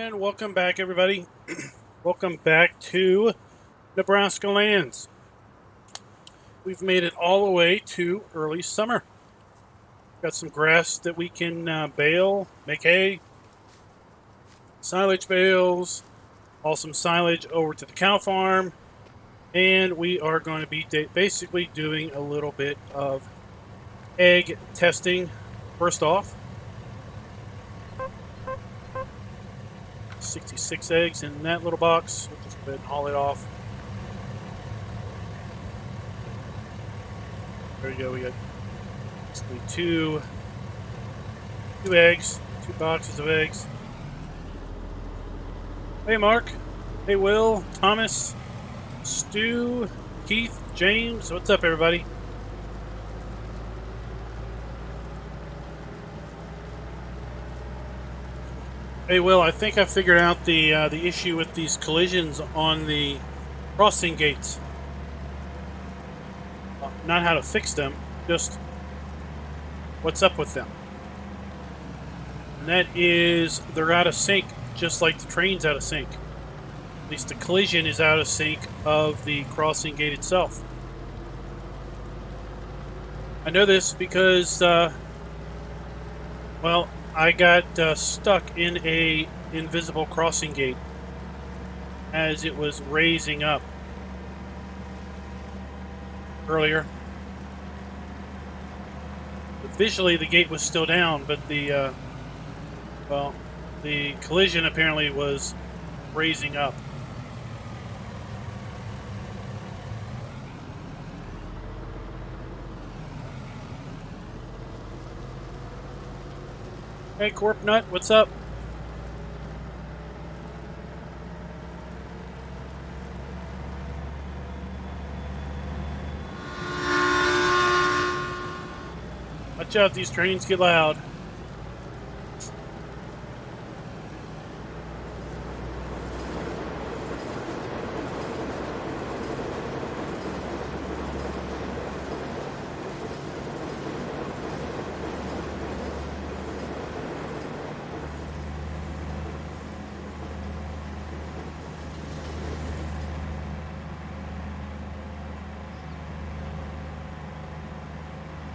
And welcome back, everybody. Welcome back to Nebraska Lands. We've made it all the way to early summer. Got some grass that we can bale, make hay, silage bales, haul some silage over to the cow farm, and we are going to be basically doing a little bit of egg testing. First off, 66 eggs in that little box. We'll just go ahead and haul it off. There we go. We got basically two eggs, 2 boxes of eggs. Hey, Mark. Hey, Will, Thomas, Stu, Keith, James. What's up, everybody? Hey, Will, I think I figured out the issue with these collisions on the crossing gates. Not how to fix them, just what's up with them. And that is they're out of sync, just like the train's out of sync. At least the collision is out of sync of the crossing gate itself. I know this because, well, I got stuck in a invisible crossing gate as it was raising up earlier. But visually, the gate was still down, but the collision apparently was raising up. Hey, Corp Nut, what's up? Watch out, these trains get loud.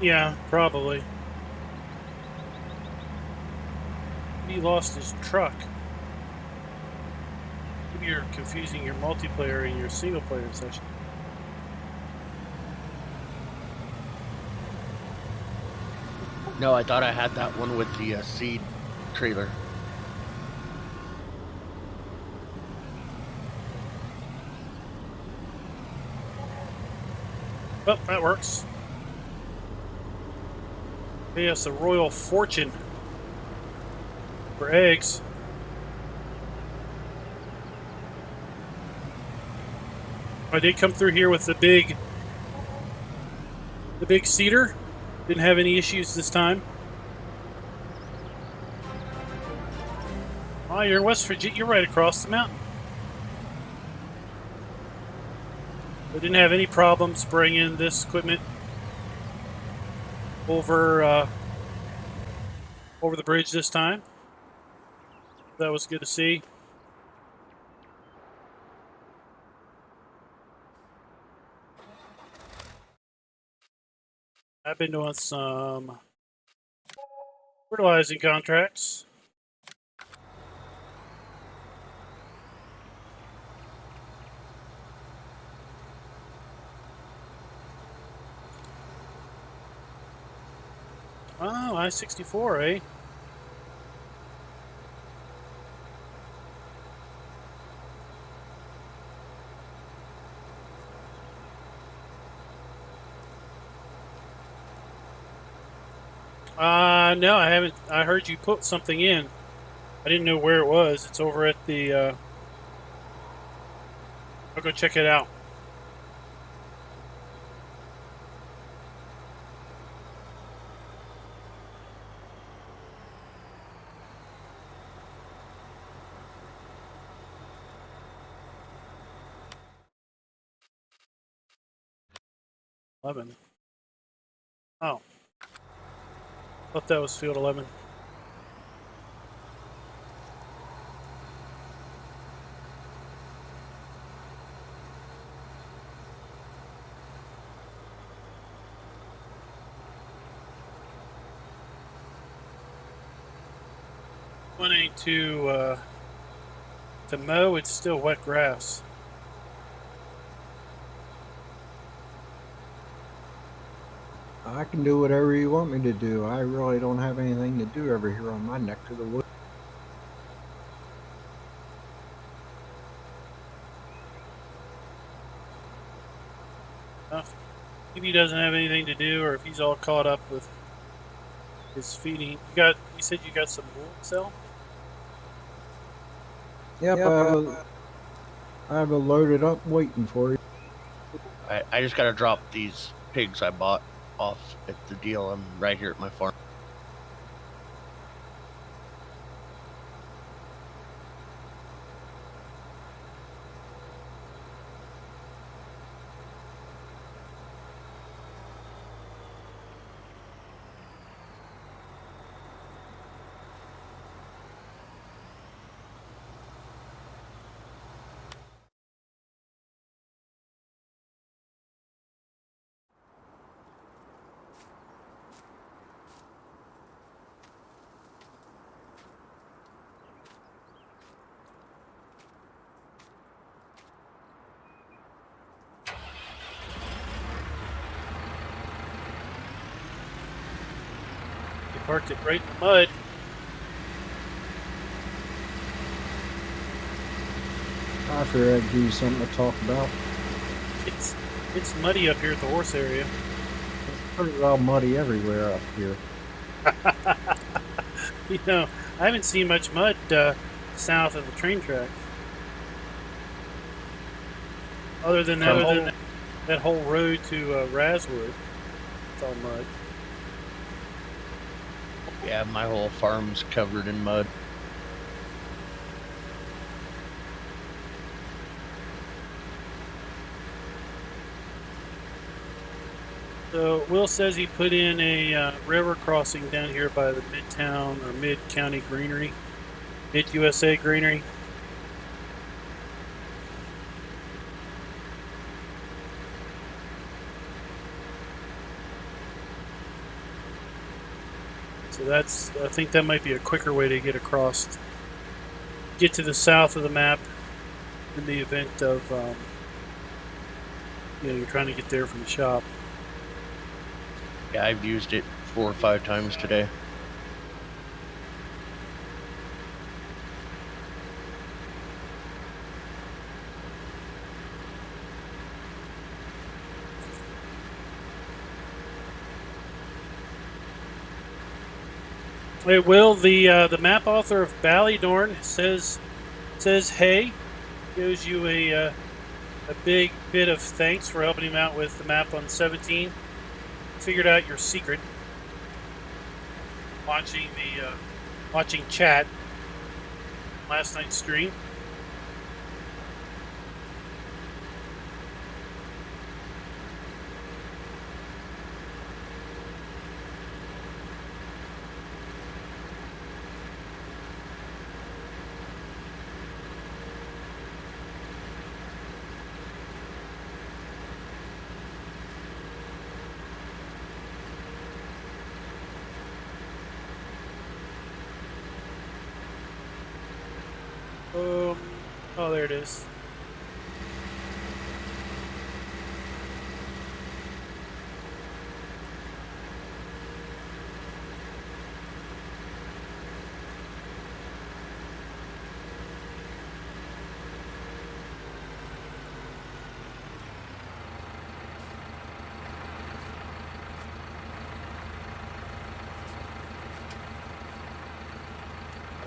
Yeah, probably. He lost his truck. Maybe you're confusing your multiplayer and your single player session. No, I thought I had that one with the seed trailer. Well, that works. Pay us a royal fortune for eggs. I did come through here with the big cedar. Didn't have any issues this time. Oh, you're in West Virginia. You're right across the mountain. I didn't have any problems bringing this equipment over the bridge this time. That was good to see. I've been doing some fertilizing contracts. Oh, I-64, eh? No, I haven't. I heard you put something in. I didn't know where it was. It's over at the, I'll go check it out. $11. Oh. Thought that was field 11. wanting to mow, it's still wet grass. I can do whatever you want me to do. I really don't have anything to do over here on my neck of the woods. Maybe he doesn't have anything to do, or if he's all caught up with his feeding. You said you got some wool to sell? Yep, I have it loaded up waiting for you. I just gotta drop these pigs I bought off at the deal. I'm right here at my farm. You parked it right in the mud. I figured I'd give you something to talk about. It's muddy up here at the horse area. It's pretty well muddy everywhere up here. You know, I haven't seen much mud south of the train tracks. Other than that whole road to Raswood, it's all mud. Yeah, my whole farm's covered in mud. So Will says he put in a river crossing down here by the Midtown or Mid-County Greenery, Mid-USA Greenery. So I think that might be a quicker way to get across, get to the south of the map in the event of, you're trying to get there from the shop. Yeah, I've used it 4 or 5 times today. Hey, Will, the map author of Ballydorn says hey, gives you a big bit of thanks for helping him out with the map on 17. Figured out your secret. Watching chat last night's stream. Oh, there it is.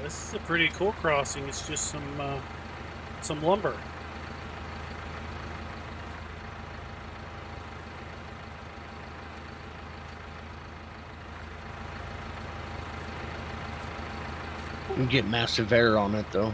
This is a pretty cool crossing. It's just some lumber. You can get massive air on it though.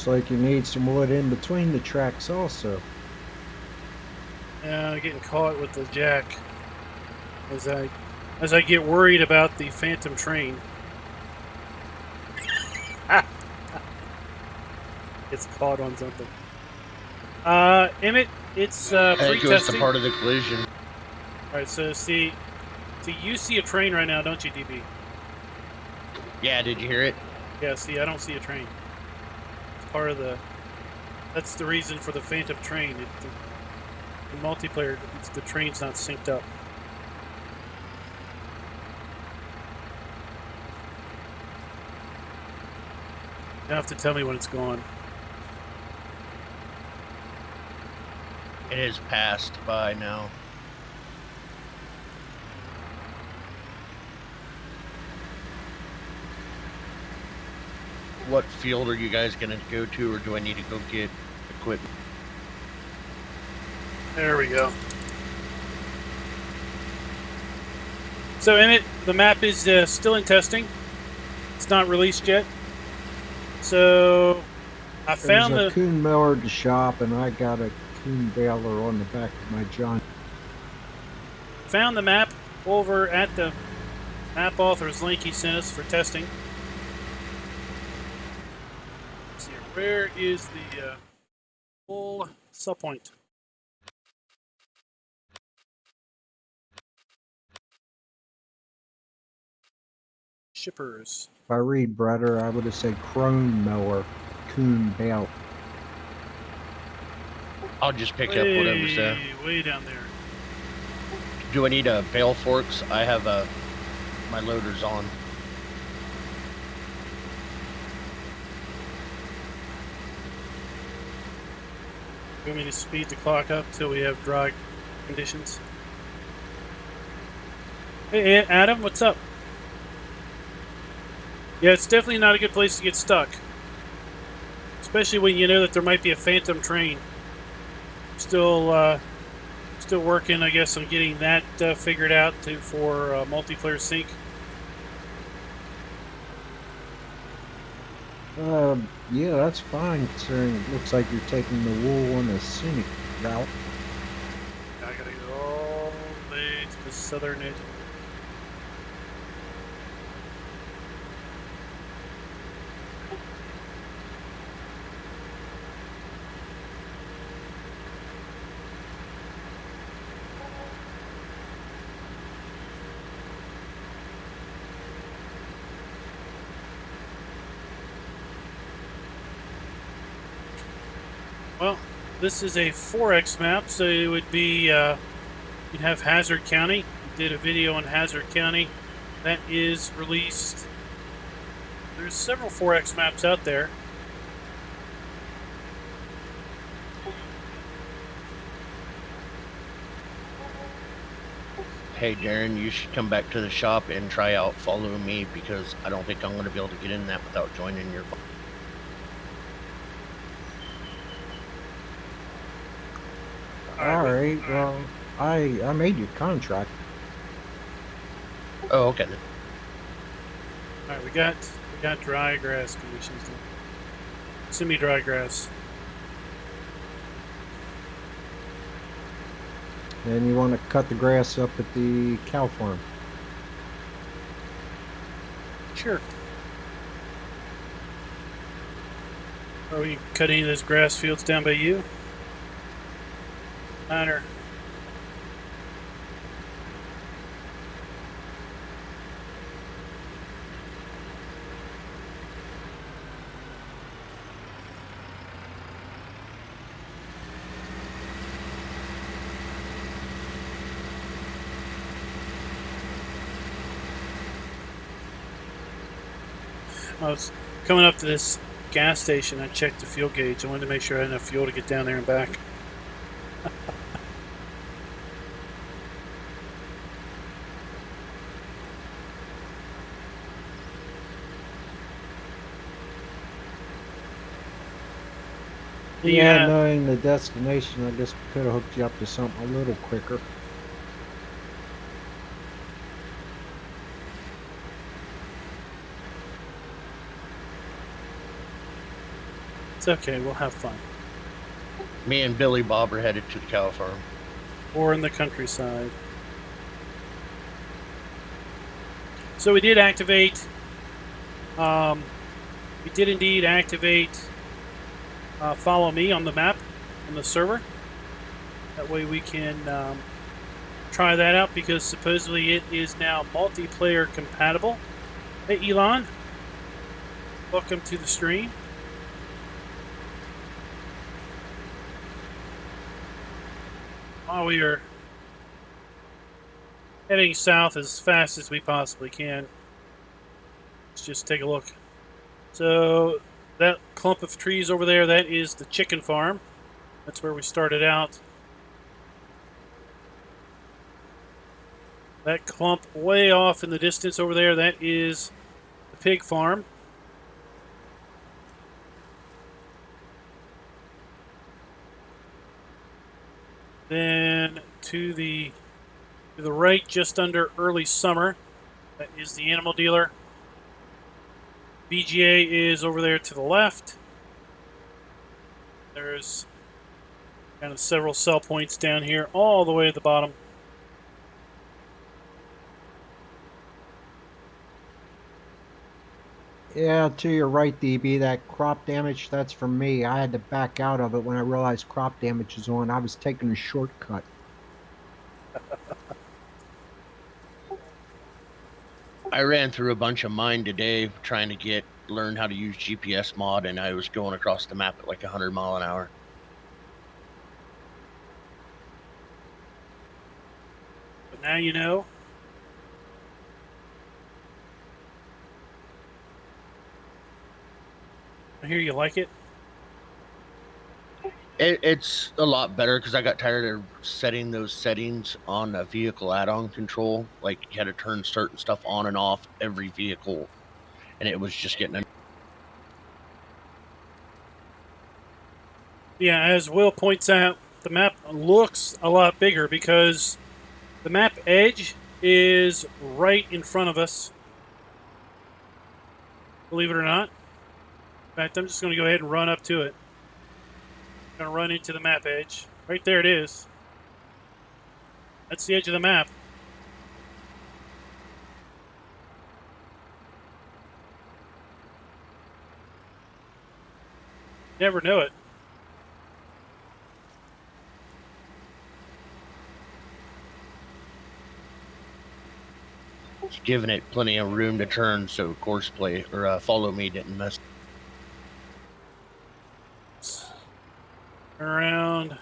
Looks like you need some wood in between the tracks also. Getting caught with the jack as I get worried about the phantom train. It's caught on something. Emmett, it's I think it was the pre-testing. part of the collision. All right, so see, you see a train right now, don't you, DB? Yeah, did you hear it? Yeah. See, I don't see a train. It's part of the. That's the reason for the phantom train. The multiplayer, the train's not synced up. You have to tell me when it's gone. It has passed by now. What field are you guys going to go to, or do I need to go get equipment? There we go. So, Emmett, the map is still in testing. It's not released yet. So, I found There's a the. coon miller at the shop, and I got a coon baler on the back of my John. Found the map over at the map author's link he sent us for testing. Let's see, where is the full sub point? Shippers. If I read better, I would have said crone mower, coon bale. I'll just pick up whatever's there. Way down there. Do I need a bale forks? I have my loaders on. You want me to speed the clock up till we have dry conditions? Hey, Adam, what's up? Yeah, it's definitely not a good place to get stuck. Especially when you know that there might be a phantom train. Still working, I guess, on getting that figured out for multiplayer sync. Yeah, that's fine, considering it looks like you're taking the wool on a scenic route. I gotta go all the way to the southern edge. Well, this is a 4X map, so it would be, you'd have Hazard County. We did a video on Hazard County. That is released. There's several 4X maps out there. Hey, Darren, you should come back to the shop and try out Follow Me, because I don't think I'm going to be able to get in that without joining your phone. Alright, well, I made your contract. Oh, okay. All right, we got dry grass conditions now. Semi-dry grass. And you want to cut the grass up at the cow farm. Sure. Are we cutting those grass fields down by you? Matter. I was coming up to this gas station. I checked the fuel gauge. I wanted to make sure I had enough fuel to get down there and back. Yeah, knowing the destination, I guess we could have hooked you up to something a little quicker. It's okay. We'll have fun. Me and Billy Bob are headed to the cow farm. Or in the countryside. So we did activate. We did indeed activate Follow Me on the map on the server. That way we can try that out because supposedly it is now multiplayer compatible. Hey, Elon. Welcome to the stream. While we are heading south as fast as we possibly can, let's just take a look. So that clump of trees over there, that is the chicken farm. That's where we started out. That clump way off in the distance over there, that is the pig farm. Then to the right, just under early summer, that is the animal dealer. BGA is over there to the left. There's kind of several sell points down here, all the way at the bottom. Yeah, to your right, DB. That crop damage, that's for me. I had to back out of it when I realized crop damage is on. I was taking a shortcut. I ran through a bunch of mine today trying to learn how to use GPS mod, and I was going across the map at like 100 mile an hour. But now you know. I hear you like it. It's a lot better because I got tired of setting those settings on a vehicle add-on control. Like you had to turn certain stuff on and off every vehicle, and it was just getting. Yeah, as Will points out, the map looks a lot bigger because the map edge is right in front of us. Believe it or not. In fact, I'm just going to go ahead and run up to it. I'm going to run into the map edge. Right there it is. That's the edge of the map. Never know it. Giving it plenty of room to turn, so course play or follow me didn't mess. Turn around.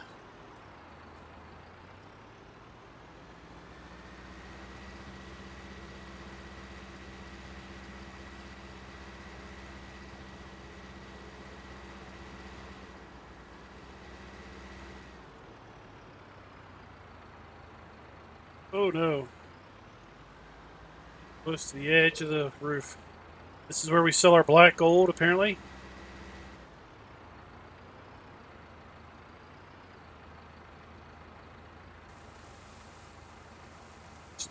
Oh no. Close to the edge of the roof. This is where we sell our black gold, apparently.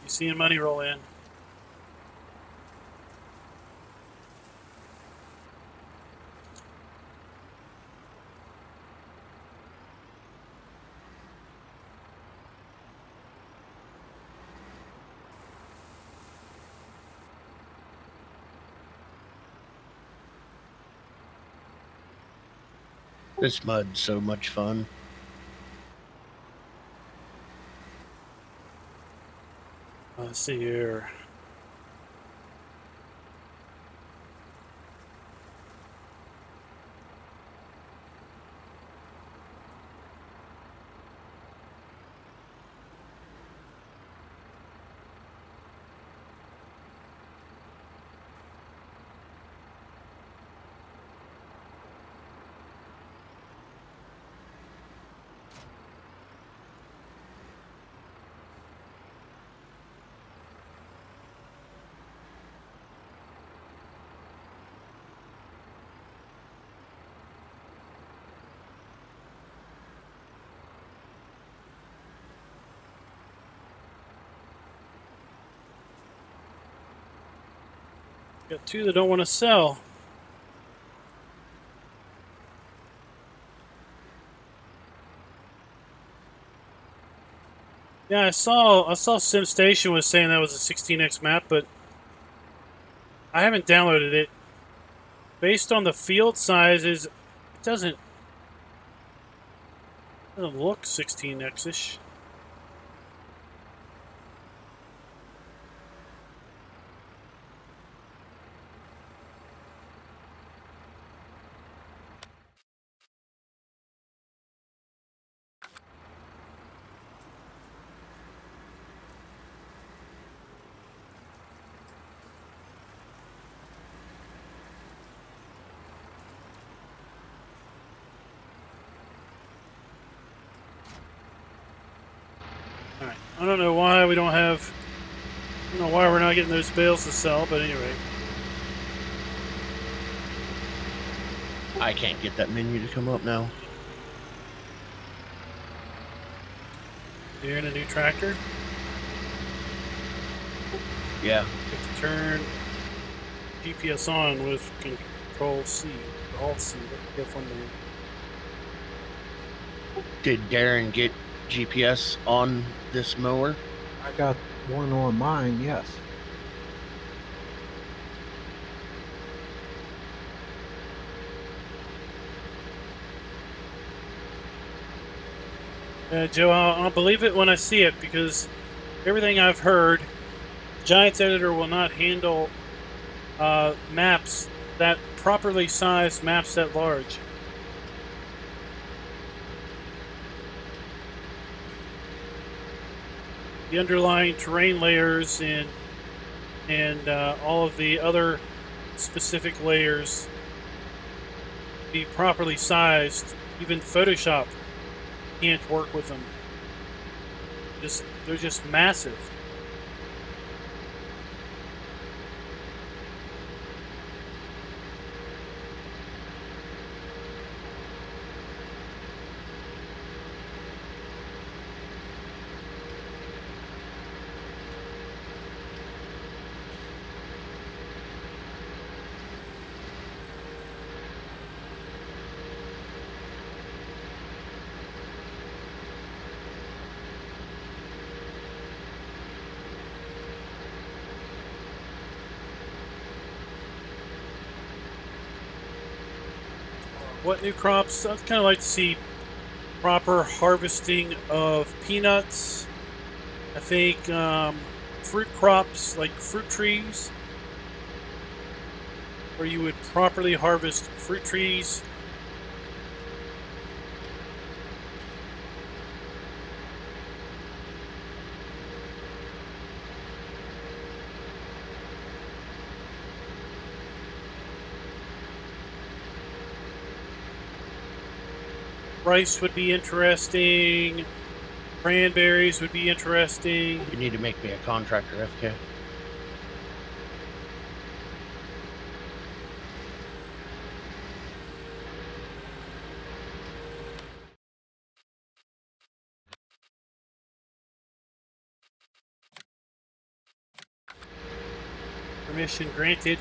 You seeing money roll in. This mud's so much fun. Let's see here. Got two that don't want to sell. Yeah, I saw SimStation was saying that was a 16x map, but I haven't downloaded it. Based on the field sizes, it doesn't look 16x-ish. Alright, I don't know why we don't have... I don't know why we're not getting those bales to sell, but anyway. I can't get that menu to come up now. You're in a new tractor. Yeah. You have to turn GPS on with Control C, Alt C. Get from there. Did Darren get GPS on this mower? I got one on mine, yes. Joe, I'll believe it when I see it, because everything I've heard, Giants Editor will not handle maps that properly sized maps that large. The underlying terrain layers and all of the other specific layers be properly sized. Even Photoshop can't work with them. They're just massive. What new crops? I'd kind of like to see proper harvesting of peanuts. I think fruit crops like fruit trees, where you would properly harvest fruit trees. Rice would be interesting. Cranberries would be interesting. You need to make me a contractor, FK. Permission granted.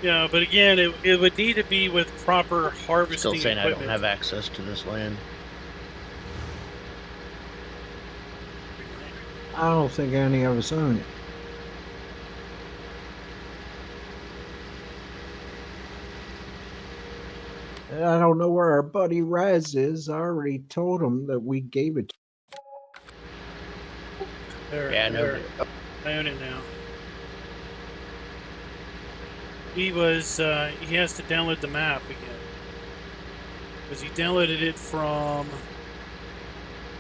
Yeah, but again, it would need to be with proper harvesting Still saying equipment. I don't have access to this land. I don't think any of us own it. And I don't know where our buddy Raz is. I already told him that we gave it to There, Yeah, I know. there. I own it now. He was, he has to download the map again. Because he downloaded it from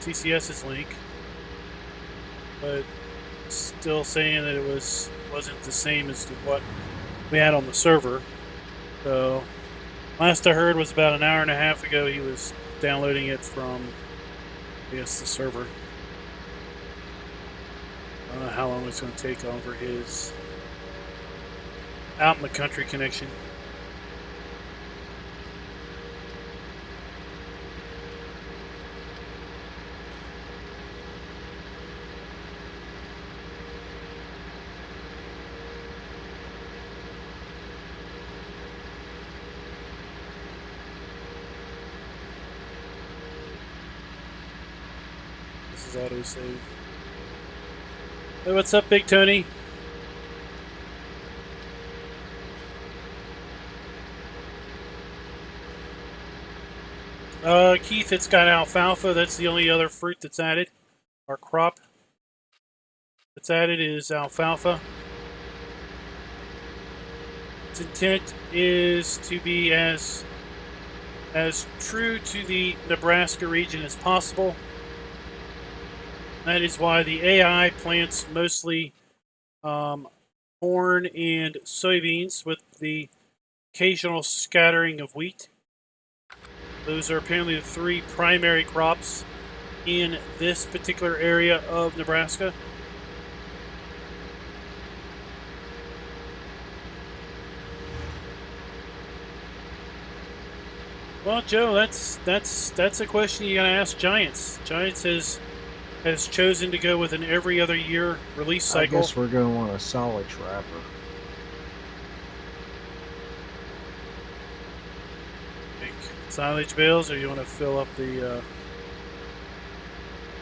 TCS's link. But still saying that it wasn't the same as to what we had on the server. So, last I heard was about an hour and a half ago he was downloading it from, I guess, the server. I don't know how long it's going to take over his out in the country connection. This is autosave. Hey, what's up, Big Tony? Keith, it's got alfalfa. That's the only other fruit that's added. Our crop that's added is alfalfa. Its intent is to be as true to the Nebraska region as possible. That is why the AI plants mostly corn and soybeans with the occasional scattering of wheat. Those are apparently the three primary crops in this particular area of Nebraska. Well, Joe, that's a question you gotta ask Giants. Giants has chosen to go with an every other year release cycle. I guess we're going to want a silage wrapper. Silage bales, or you want to fill up the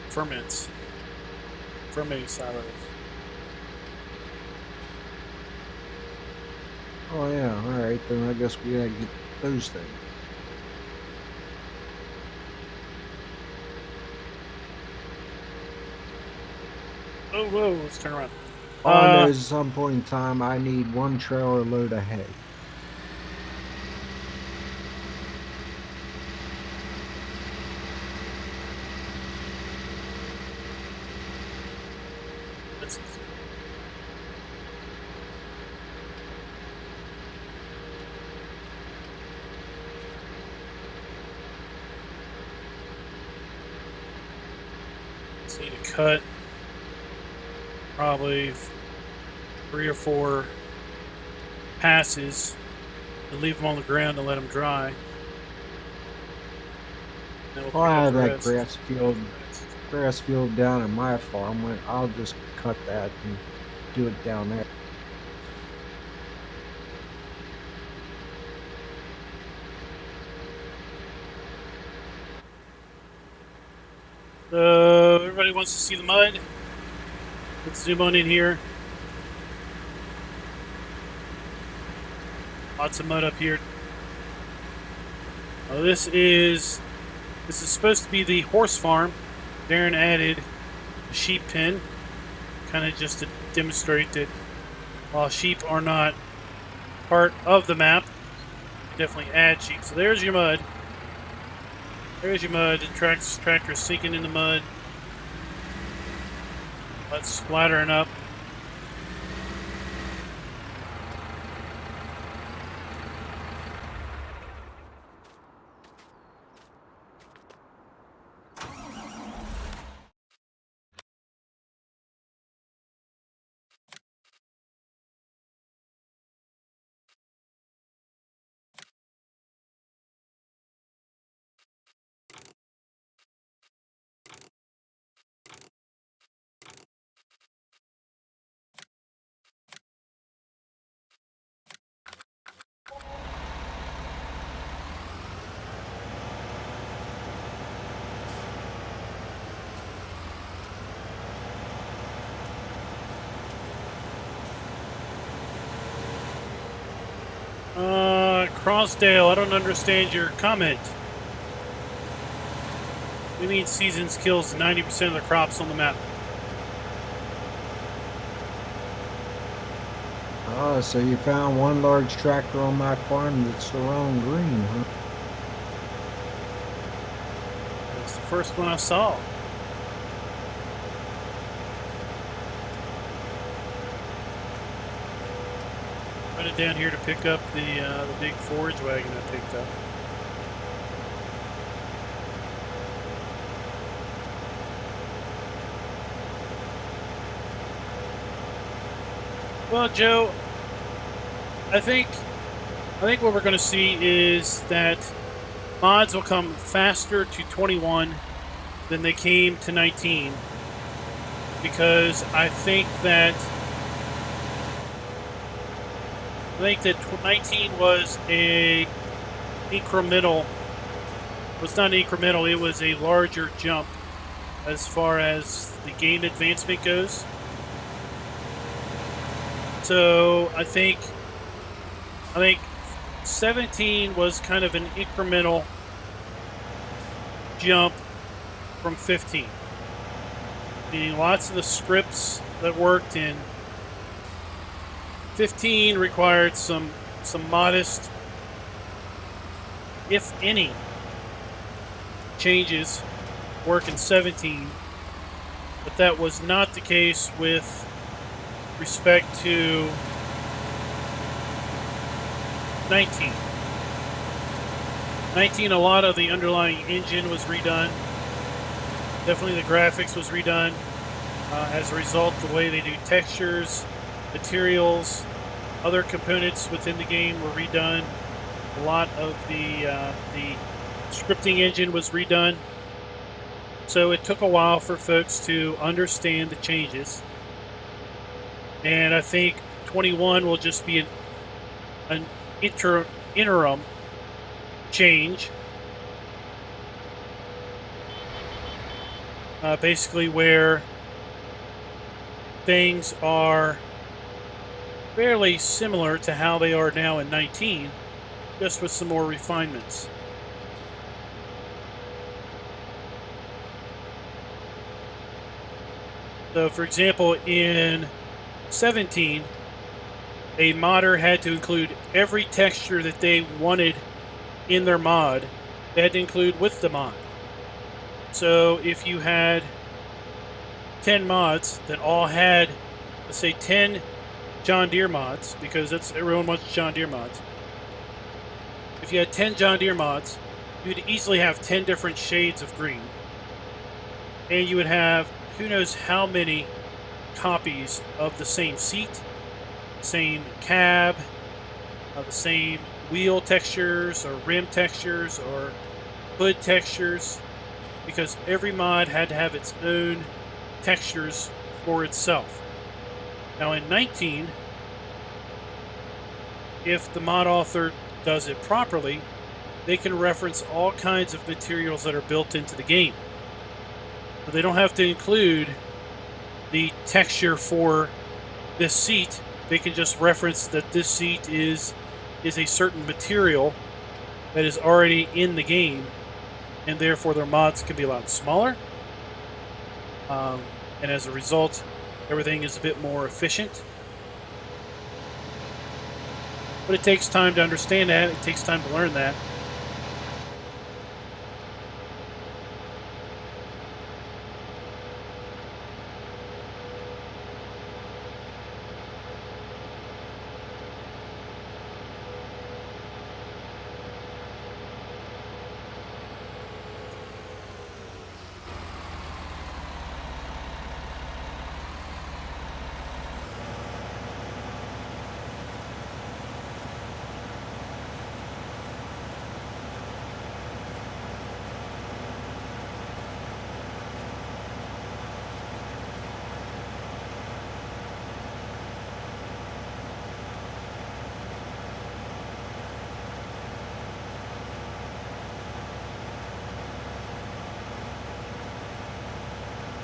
fermenting silage? Oh yeah, all right. Then I guess we gotta get those things. Oh, whoa! Let's turn around. All I know is at some point in time, I need one trailer load of hay. Let's need to cut probably 3 or 4 passes and leave them on the ground and let them dry. Then Well, I have pick up that the grass field down in my farm. I'll just cut that and do it down there. So everybody wants to see the mud. Let's zoom on in here. Lots of mud up here. Oh, this is supposed to be the horse farm. Darren added a sheep pen, kind of just to demonstrate that while sheep are not part of the map, definitely add sheep. So there's your mud. There's your mud. The tractor's sinking in the mud. Mud's splattering up. Crossdale, I don't understand your comment. We need seasons kills 90% of the crops on the map. Oh, so you found one large tractor on my farm that's the wrong green, huh? That's the first one I saw. Running down here to pick up the big forage wagon I picked up. Well, Joe, I think what we're going to see is that mods will come faster to 21 than they came to 19, because I think that 19 was a incremental. It was not incremental. It was a larger jump as far as the game advancement goes. So I think 17 was kind of an incremental jump from 15. Meaning lots of the scripts that worked in 15 required some modest, if any, changes work in 17, but that was not the case with respect to 19. 19, a lot of the underlying engine was redone. Definitely the graphics was redone. As a result, the way they do textures, materials, other components within the game were redone. A lot of the scripting engine was redone. So it took a while for folks to understand the changes. And I think 21 will just be an interim change. Basically where things are fairly similar to how they are now in 19, just with some more refinements. So, for example, in 17, a modder had to include every texture that they wanted in their mod. They had to include with the mod. So, if you had 10 mods that all had, let's say, 10 John Deere mods, because everyone wants John Deere mods. If you had 10 John Deere mods, you would easily have 10 different shades of green. And you would have who knows how many copies of the same seat, same cab, the same wheel textures or rim textures or hood textures, because every mod had to have its own textures for itself. Now in 19, if the mod author does it properly, they can reference all kinds of materials that are built into the game. So they don't have to include the texture for this seat. They can just reference that this seat is a certain material that is already in the game, and therefore their mods can be a lot smaller. And as a result, everything is a bit more efficient. But it takes time to understand that. It takes time to learn that.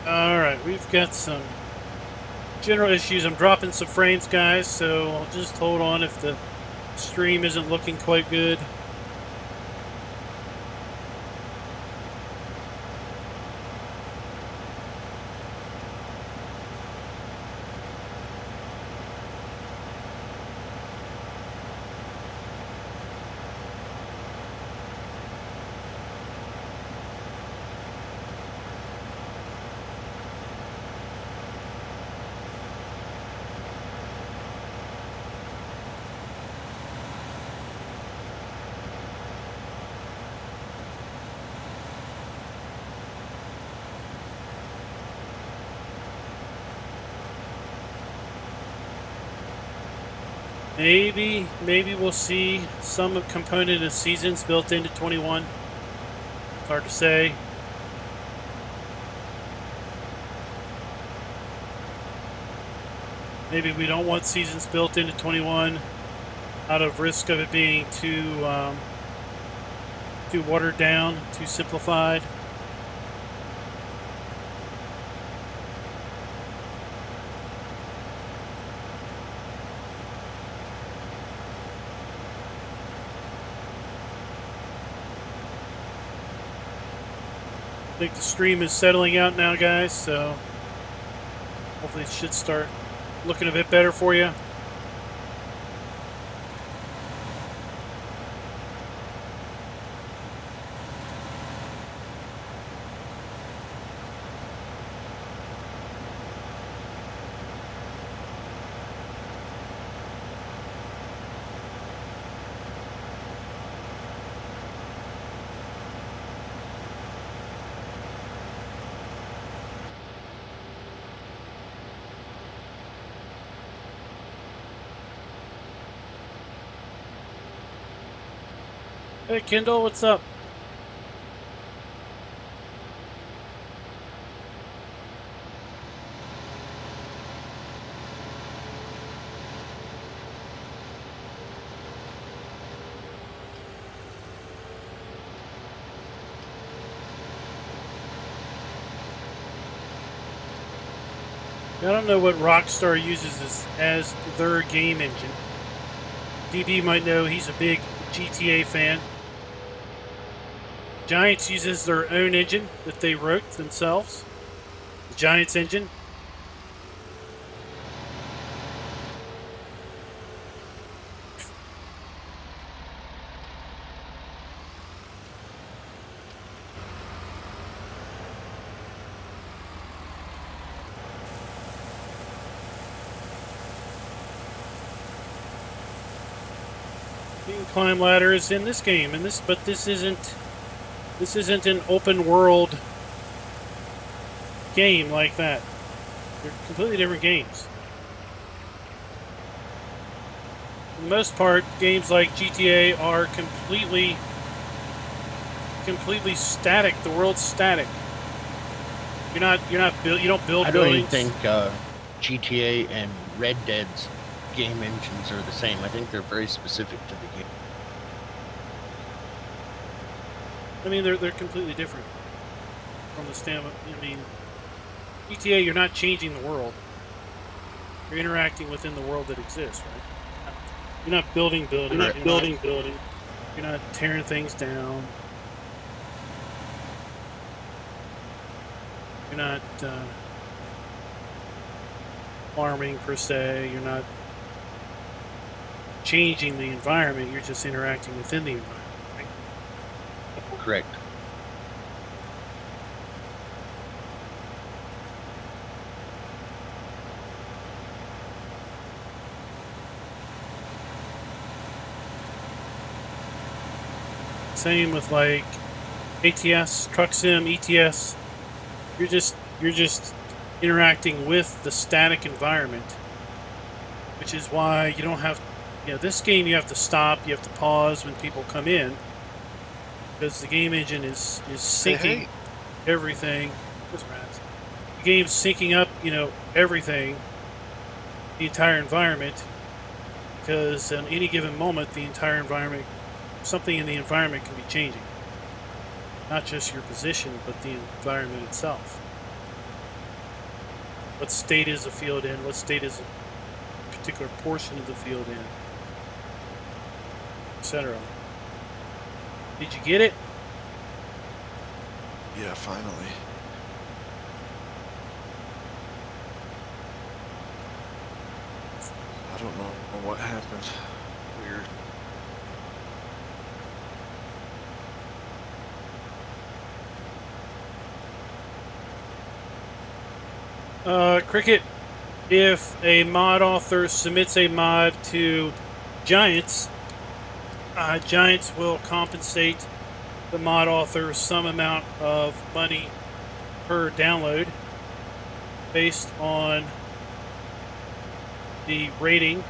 Alright, we've got some general issues. I'm dropping some frames, guys, so I'll just hold on if the stream isn't looking quite good. Maybe we'll see some component of seasons built into 21. It's hard to say. Maybe we don't want seasons built into 21 out of risk of it being too watered down, too simplified. think the stream is settling out now, guys, so hopefully it should start looking a bit better for you. Hey, Kendall, what's up? I don't know what Rockstar uses as their game engine. DB might know, he's a big GTA fan. Giants uses their own engine that they wrote themselves. The Giants engine. You can climb ladders in this game, but this isn't an open world game like that. They're completely different games. For the most part, games like GTA are completely static. The world's static. You don't build I don't buildings. even think GTA and Red Dead's game engines are the same. I think they're very specific to the game. I mean, they're completely different from the standpoint. I mean, GTA, you're not changing the world. You're interacting within the world that exists, right? You're not building buildings. You're not building buildings. You're not tearing things down. You're not farming per se. You're not changing the environment. You're just interacting within the environment. Correct. Same with like ATS, Truck Sim, ETS. You're just interacting with the static environment, which is why you don't have, this game you have to stop, you have to pause when people come in, because the game engine is syncing everything. Where's Raz? The game's syncing up, everything, the entire environment, because at any given moment, the entire environment, something in the environment can be changing. Not just your position, but the environment itself. What state is the field in? What state is a particular portion of the field in? Etc. Did you get it? Yeah, finally. I don't know what happened. Weird. Cricket, if a mod author submits a mod to Giants, Giants will compensate the mod author some amount of money per download based on the rating.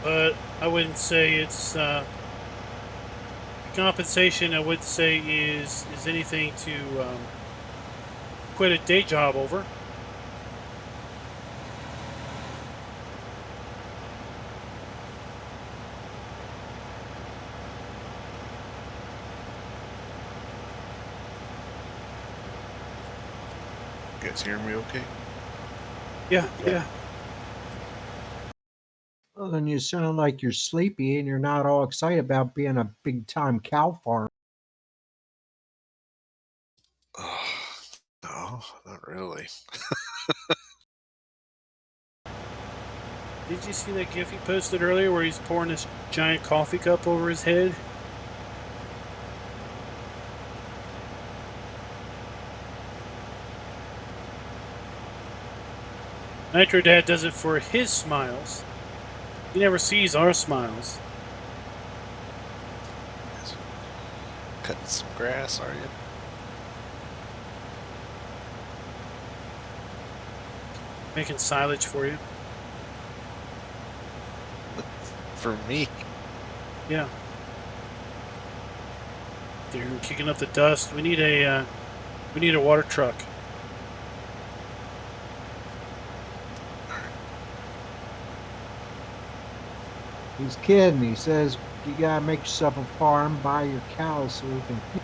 But I wouldn't say it's compensation. I would say is anything to quit a day job over. You guys hear me okay? Yeah. Well, then you sound like you're sleepy and you're not all excited about being a big time cow farm. Oh, no, not really. Did you see that GIF he posted earlier where he's pouring this giant coffee cup over his head? Nitro Dad does it for his smiles. He never sees our smiles. Cutting some grass, are you? Making silage for you. For me. Yeah. They're kicking up the dust. We need a water truck. He's kidding. He says you gotta make yourself a farm, buy your cows so we can feed.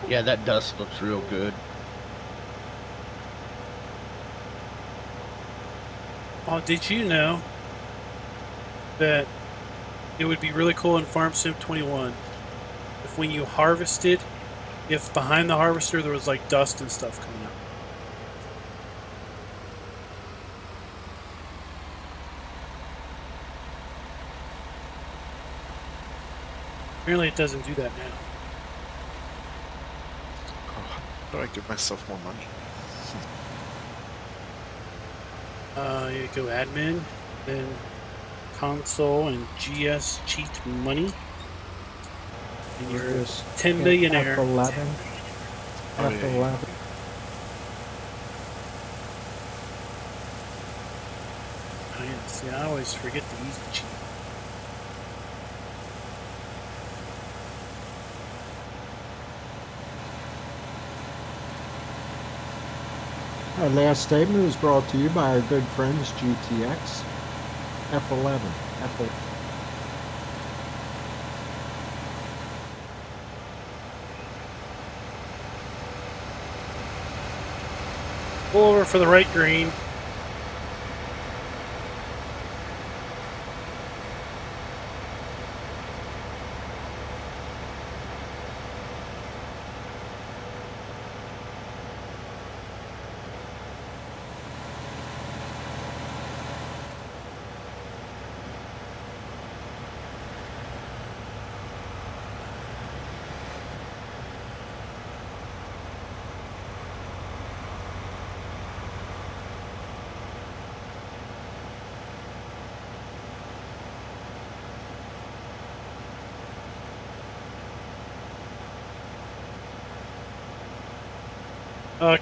Yeah, that dust looks real good. Oh, did you know that it would be really cool in Farm Sim 21 if when you harvested, if behind the harvester there was like dust and stuff coming out? Apparently it doesn't do that now. Oh, how do I give myself more money? You go admin, then console and GS cheat money. And you're Just 10 hit millionaire. F11. Oh, yeah, F11. Oh, yeah, see, I always forget the easy cheat. Our last statement was brought to you by our good friends GTX. F11. F11. Pull over for the right green.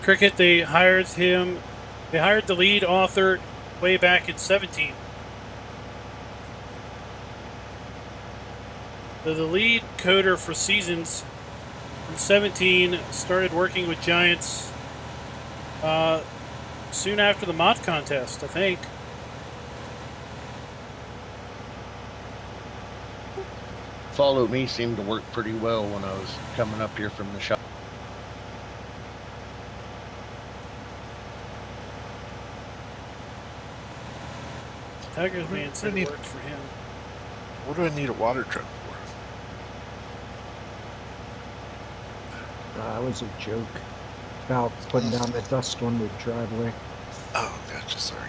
Cricket, they hired him. They hired the lead author way back in 17. So the lead coder for Seasons in 17 started working with Giants soon after the mod contest, I think. Follow Me seemed to work pretty well when I was coming up here from the shop. Tiger's Man said it worked for him. What do I need a water truck for? That was a joke about putting down the dust on the driveway. Oh, gotcha, sorry.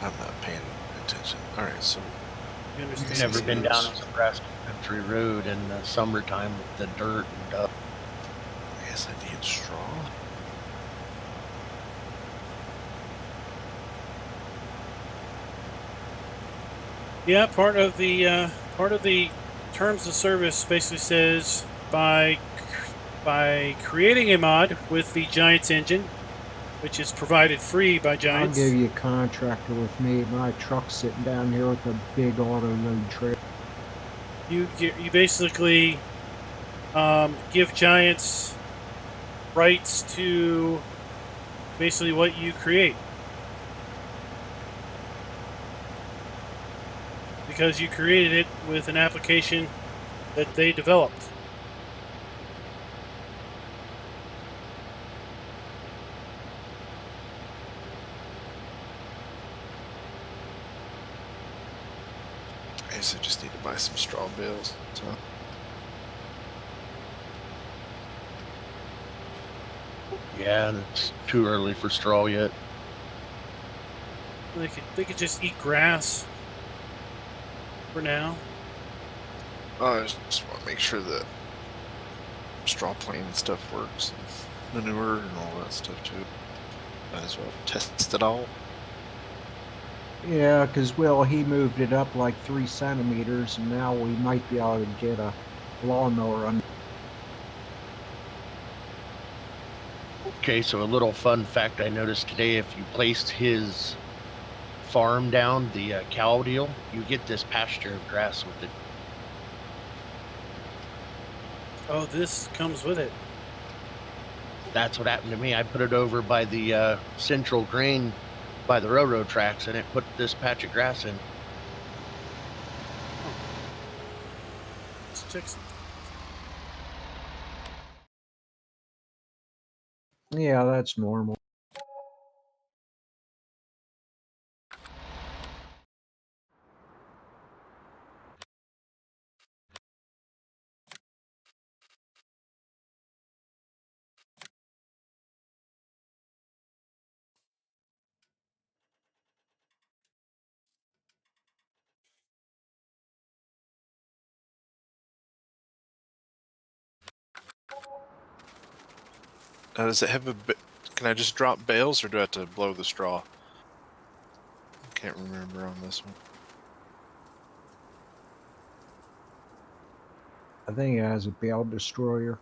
I'm not paying attention. Alright, so You understand? I've never been down a Nebraska country road in the summertime with the dirt and dust. I guess I need straw. Yeah, part of the terms of service basically says by creating a mod with the Giants engine, which is provided free by I'll Giants. give you a contractor with me. My truck's sitting down here with a big autoload trailer. You basically give giants rights to basically what you create. Because you created it with an application that they developed. I guess I just need to buy some straw bales. So Yeah, and it's too early for straw yet. They could just eat grass for now. I just want to make sure that straw plane and stuff works, and manure and all that stuff too. Might as well test it all. Yeah, because Will, he moved it up like 3 centimeters, and now we might be able to get a lawnmower under. Okay, so a little fun fact I noticed today: if you placed his farm down, the cow deal, you get this pasture of grass with it. Oh, this comes with it. That's what happened to me. I put it over by the central grain by the railroad tracks, and it put this patch of grass in. Let's check some. Yeah, that's normal. Now, does it have a? Can I just drop bales, or do I have to blow the straw? I can't remember on this one. I think it has a bale destroyer.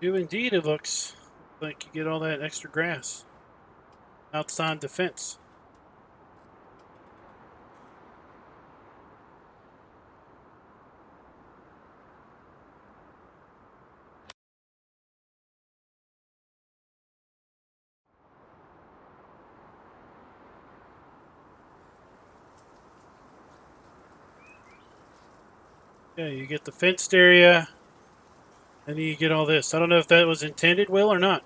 Do indeed, it looks like you get all that extra grass outside the fence. Yeah, you get the fenced area, and then you get all this. I don't know if that was intended, Will, or not.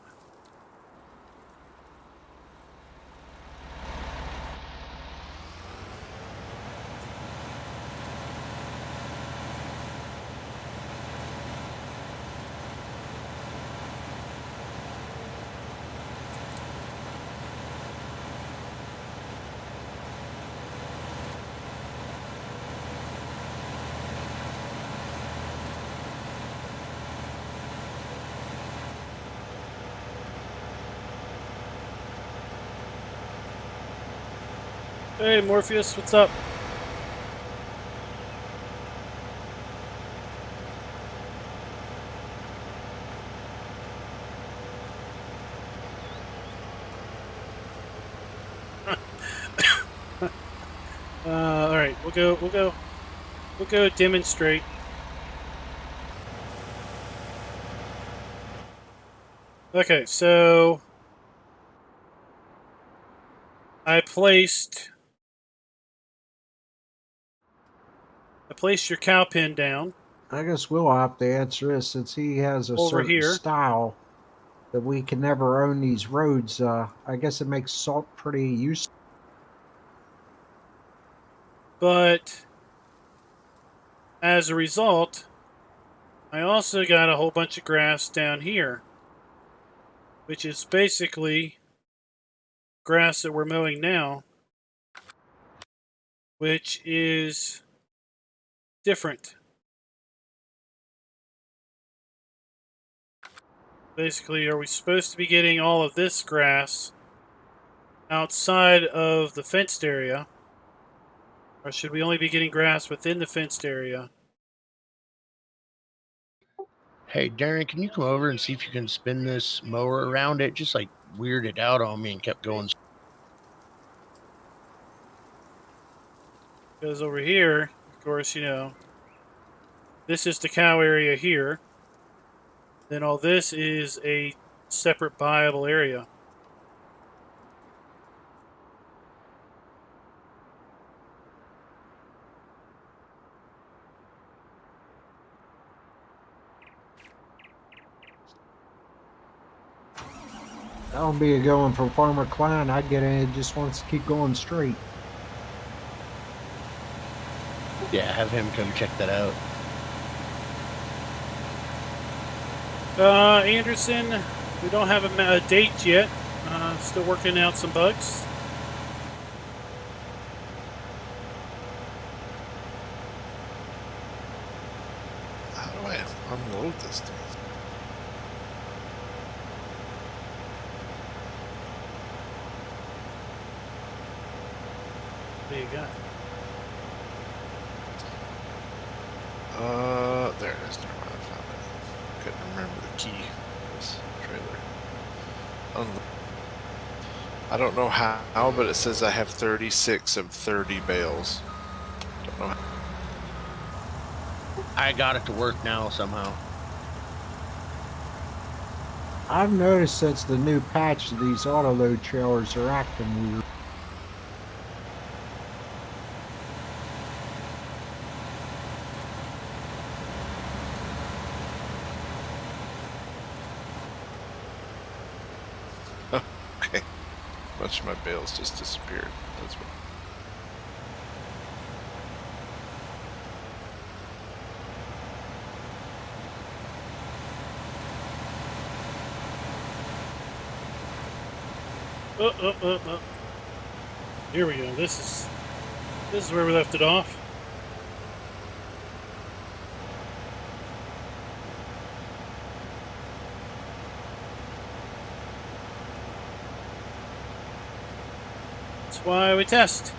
Hey, Morpheus, what's up? All right, we'll go demonstrate. Okay, so I placed your cow pen down I guess we'll have to answer this since he has a over certain here. style that we can never own these roads. I guess it makes salt pretty useful. But as a result, I also got a whole bunch of grass down here, which is basically grass that we're mowing now, which is different. Basically, are we supposed to be getting all of this grass outside of the fenced area? Or should we only be getting grass within the fenced area? Hey, Darren, can you come over and see if you can spin this mower around it? Just like weirded out on me and kept going. Because over here, of course, you know, this is the cow area here. Then all this is a separate buyable area. That'll be a good one for Farmer Klein. I get it. It just wants to keep going straight. Yeah, have him come check that out. Anderson, we don't have a date yet. Still working out some bugs. How do I unload this thing? What do you got? There it is. Never mind, I found it. Couldn't remember the key for this trailer. I don't know how, but it says I have 36 of 30 bales. Don't know how. I got it to work now somehow. I've noticed since the new patch, these autoload trailers are acting weird. Okay. A bunch of my bales just disappeared. That's what. Oh. Here we go. This is where we left it off. That's why we test.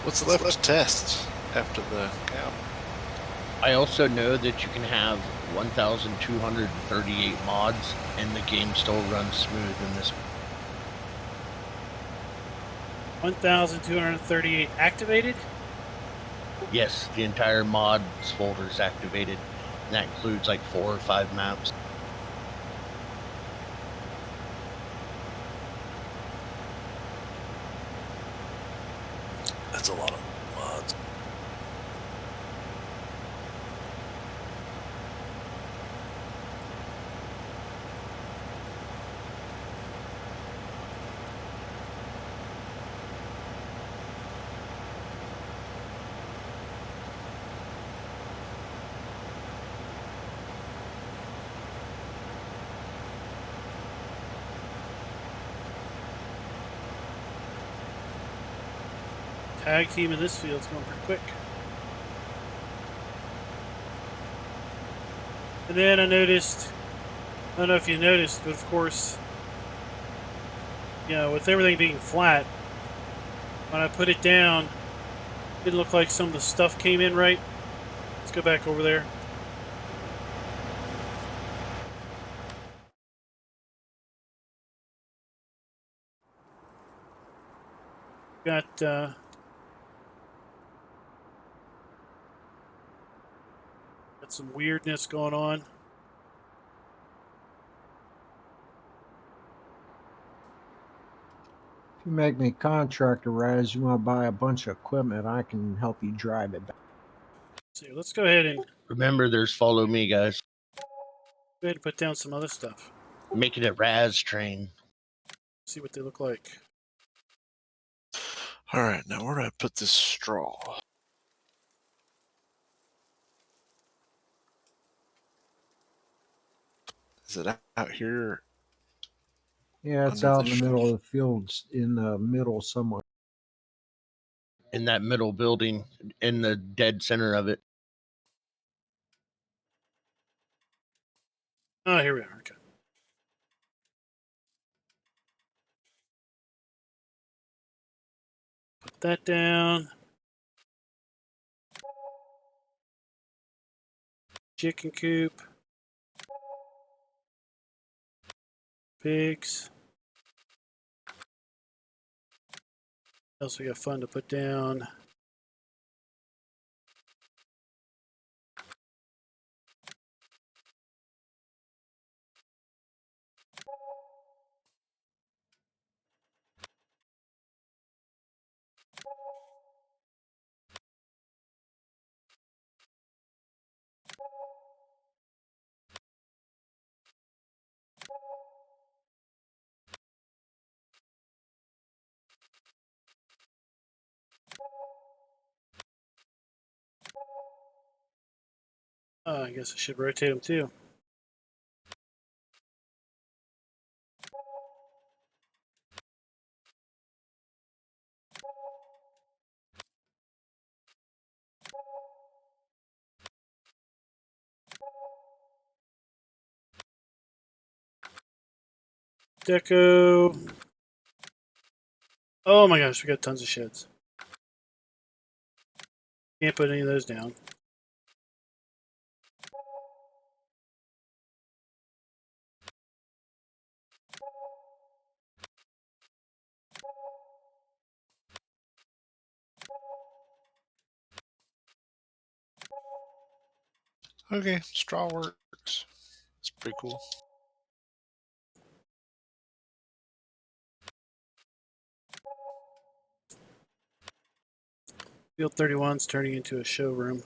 What's left to test after the cow? I also know that you can have 1,238 mods and the game still runs smooth in this. 1,238 activated. Yes, the entire mods folder is activated. And that includes like 4 or 5 maps. That's a lot of mods. Tag team in this field's going pretty quick. And then I noticed, I don't know if you noticed, but of course, you know, with everything being flat, when I put it down, it didn't look like some of the stuff came in right. Let's go back over there. Got some weirdness going on. If you make me a contractor, Raz, you want to buy a bunch of equipment, I can help you drive it back. So let's go ahead and Remember, there's follow me, guys. put down some other stuff. Making it Raz train. See what they look like. All right, now where do I put this straw? Is it out here? Yeah, it's Under out the in the middle of the fields, in the middle somewhere. In that middle building, in the dead center of it. Oh, here we are. Okay. Put that down. Chicken coop. Pigs. What else we got fun to put down? I guess I should rotate them too. Deco. Oh my gosh, we got tons of sheds. Can't put any of those down. Okay, straw works. It's pretty cool. Field 31's turning into a showroom.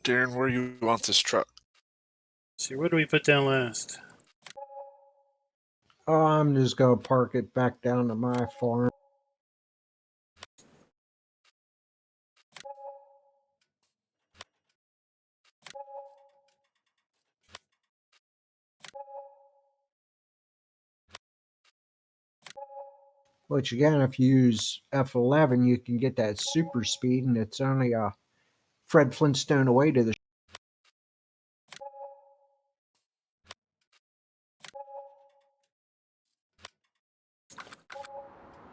Darren, where you want this truck? Let's see, what do we put down last? Oh, I'm just gonna park it back down to my farm. Which again, if you use F11, you can get that super speed, and it's only a Fred Flintstone away to the.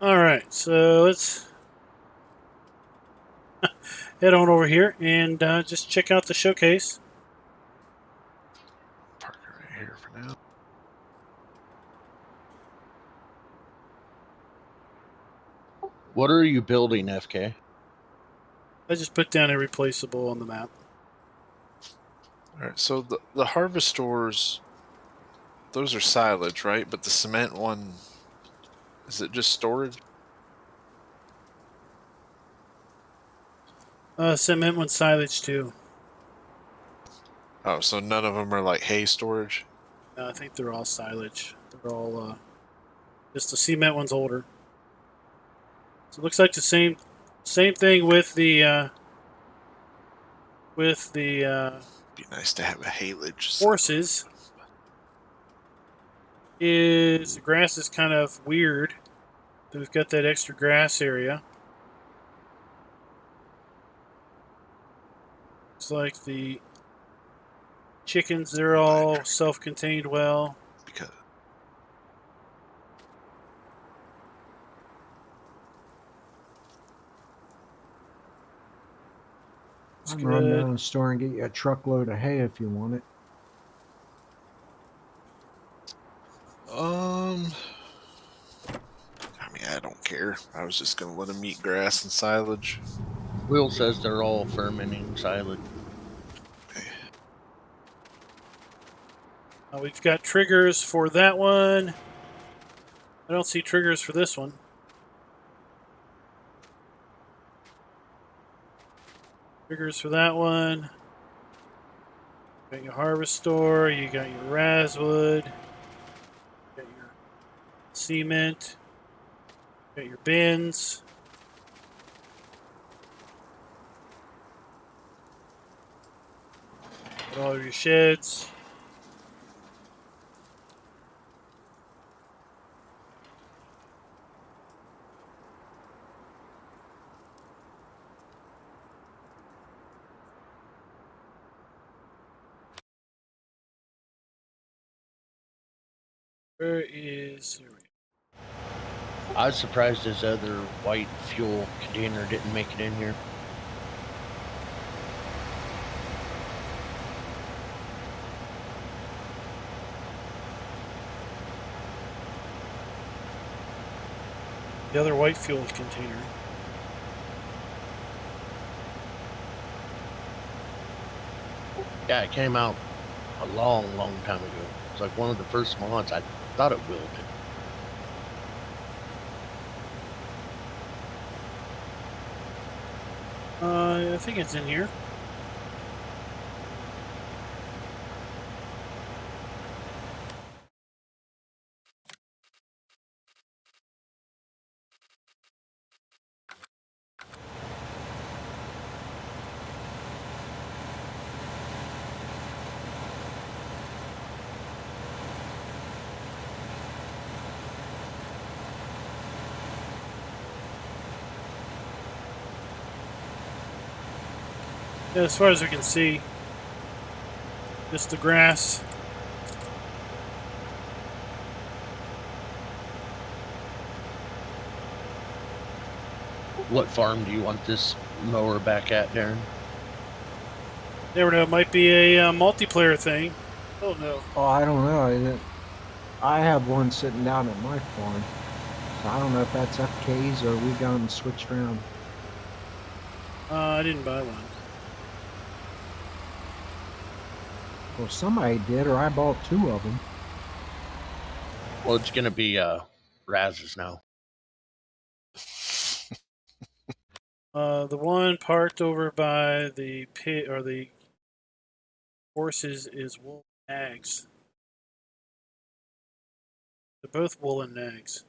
All right, so let's head on over here and just check out the showcase. Park it right here for now. What are you building, FK? I just put down a replaceable on the map. All right, so the harvest stores, those are silage, right? But the cement one, is it just storage? Cement one silage too. Oh, so none of them are like hay storage? I think they're all silage. They're all just the cement one's older. So it looks like the same thing with the Be nice to have a haylage. horses. Is the grass is kind of weird. We've got that extra grass area. Looks like the chickens, they're all self-contained well. Because It's I can run good. down to the store and get you a truckload of hay if you want it. I mean, I don't care. I was just gonna let them eat grass and silage. Will says they're all fermenting silage. We've got triggers for that one. I don't see triggers for this one. Triggers for that one. You got your harvest store. You got your raswood. You got your cement. Got your bins. Got all of your sheds. Where is... Here we go. I was surprised this other white fuel container didn't make it in here. The other white fuel container. Yeah, it came out a long time ago. It's like one of the first mods. I thought it willed. I think it's in here. Yeah, as far as we can see, just the grass. What farm do you want this mower back at, Darren? Never know. It might be a multiplayer thing. Oh no. Oh, I don't know. I have one sitting down at my farm. So I don't know if that's FK's or we got them switched around. I didn't buy one. Well, somebody did, or I bought 2 of them. Well, it's gonna be Raz's now. The one parked over by the pit or the horses is wool nags. They're both woolen nags.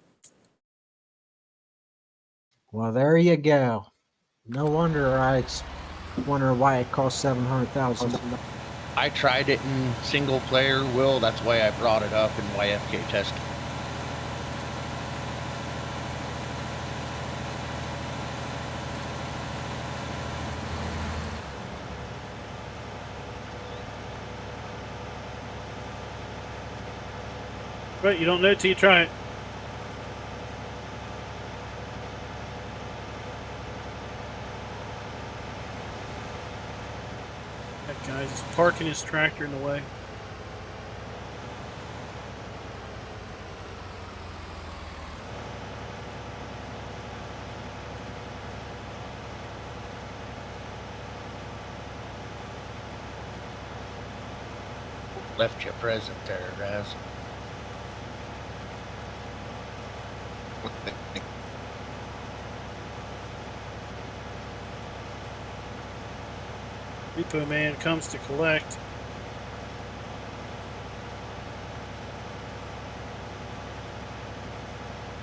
Well, there you go. No wonder I wonder why it cost $700,000. I tried it in single player, Will. That's why I brought it up in YFK testing. But you don't know till you try it. That guy's just parking his tractor in the way. Left you a present there, Raz. Repo man comes to collect.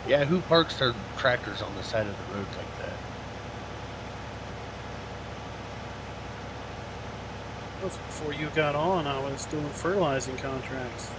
Yeah, who parks their tractors on the side of the road like that? That was before you got on. I was doing fertilizing contracts.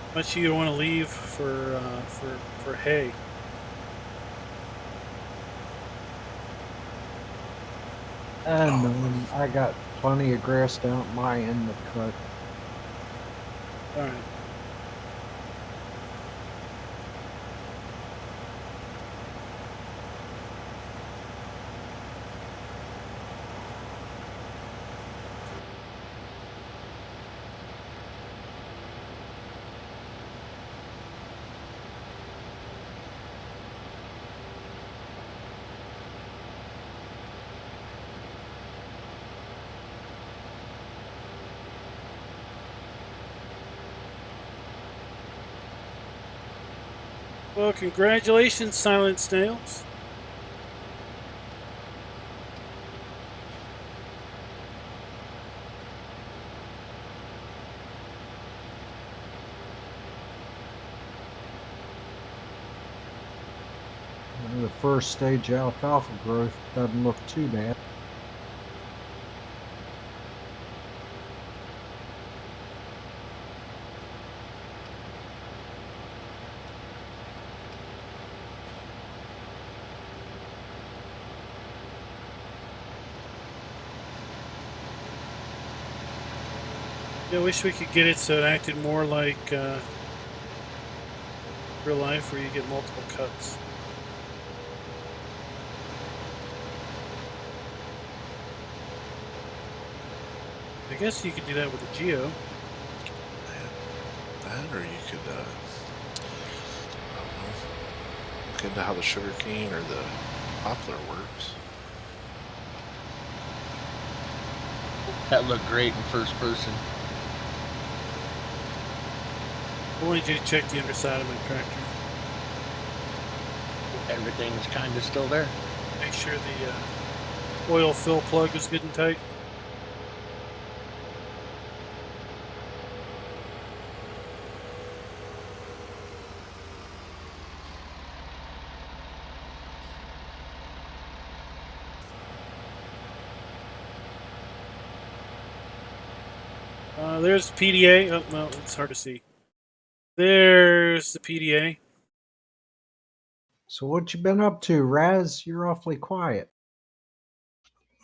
How much you want to leave for hay? And I got plenty of grass down at my end to cut. All right. Well, congratulations, Silent Snails. The first stage alfalfa growth doesn't look too bad. Yeah, I wish we could get it so it acted more like real life where you get multiple cuts. I guess you could do that with a Geo. That, or you could, I don't know, look into how the sugarcane or the poplar works. That looked great in first person. I wanted you to check the underside of my tractor. Everything's kind of still there. Make sure the oil fill plug is good and tight. There's the PDA. Oh, well, it's hard to see. There's the PDA. So what you been up to, Raz? You're awfully quiet.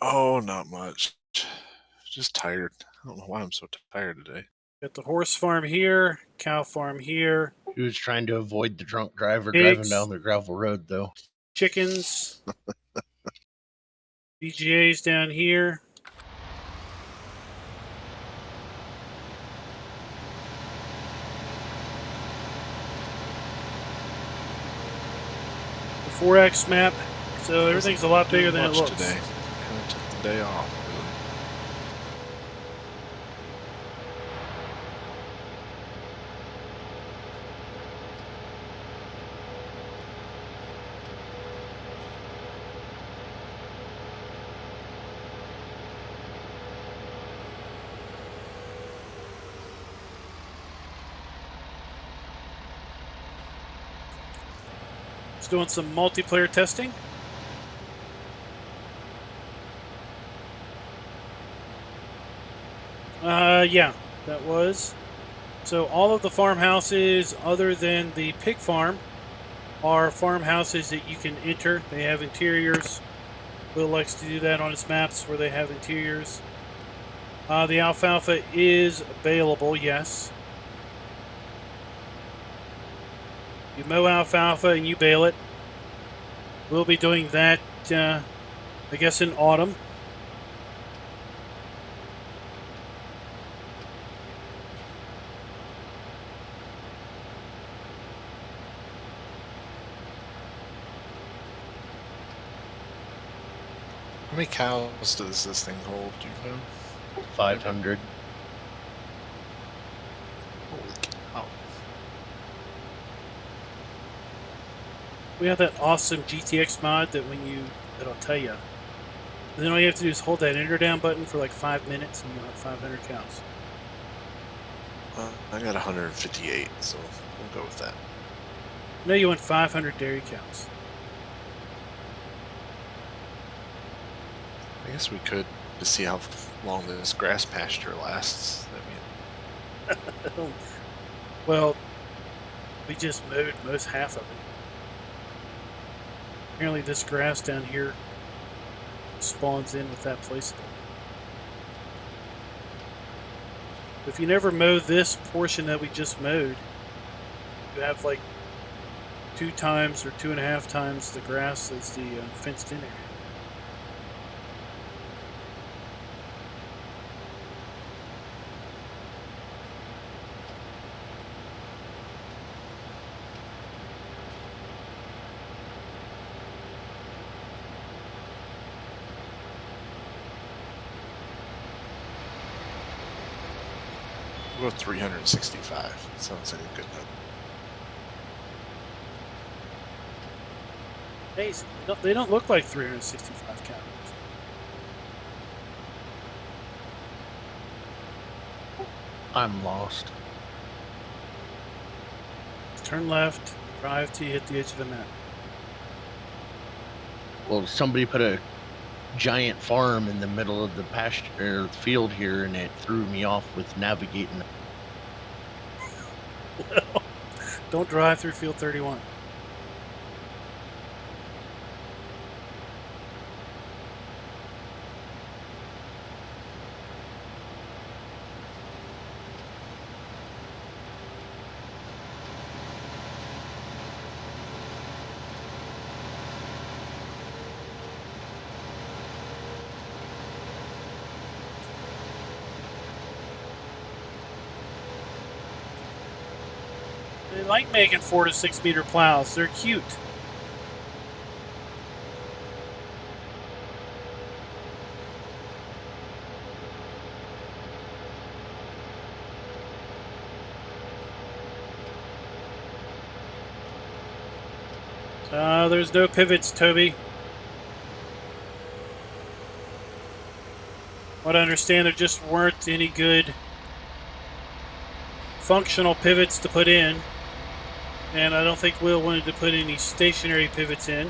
Oh, not much. Just tired. I don't know why I'm so tired today. Got the horse farm here, cow farm here, He was trying to avoid the drunk driver Pigs. driving down the gravel road, though. chickens, VGA's down here. The 4X map. So everything's a lot bigger than it Much looks. today. Kind of took the day off, really. It's doing some multiplayer testing. Yeah, that was. So all of the farmhouses other than the pig farm are farmhouses that you can enter. They have interiors. Will likes to do that on his maps where they have interiors. The alfalfa is available, yes. You mow alfalfa and you bale it. We'll be doing that, I guess, in autumn. How many cows does this thing hold? Do you know? 500. Holy cow. We have that awesome GTX mod that that'll tell you. And then all you have to do is hold that enter down button for like 5 minutes and you'll have 500 cows. I got 158, so we'll go with that. No, you want 500 dairy cows. I guess we could to see how long this grass pasture lasts. I mean, Well, we just mowed most half of it. Apparently this grass down here spawns in with that placeable. If you never mow this portion that we just mowed, you have like 2 times or 2.5 times the grass as the fenced in area. we'll go 365. Sounds like a good number. Amazing. They don't look like 365 calories. I'm lost. Turn left, drive till you hit the edge of the map. Well, somebody put a giant farm in the middle of the pasture or field here, and it threw me off with navigating. Don't drive through field 31. They like making 4 to 6 meter plows. They're cute. There's no pivots, Toby. What I understand, there just weren't any good functional pivots to put in. And I don't think Will wanted to put any stationary pivots in.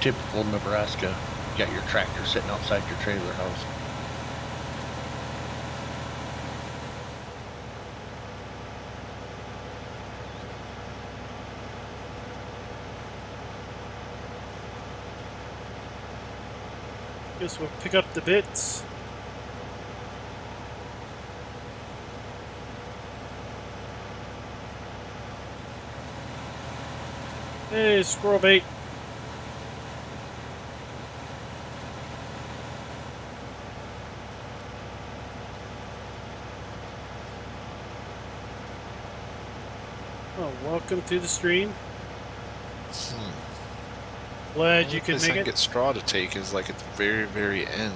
Typical Nebraska. You got your tractor sitting outside your trailer house. Guess we'll pick up the bits. Hey, squirrel bait. Oh, welcome to the stream. Glad you could Place make I it. can get straw to take is like at the very, very end.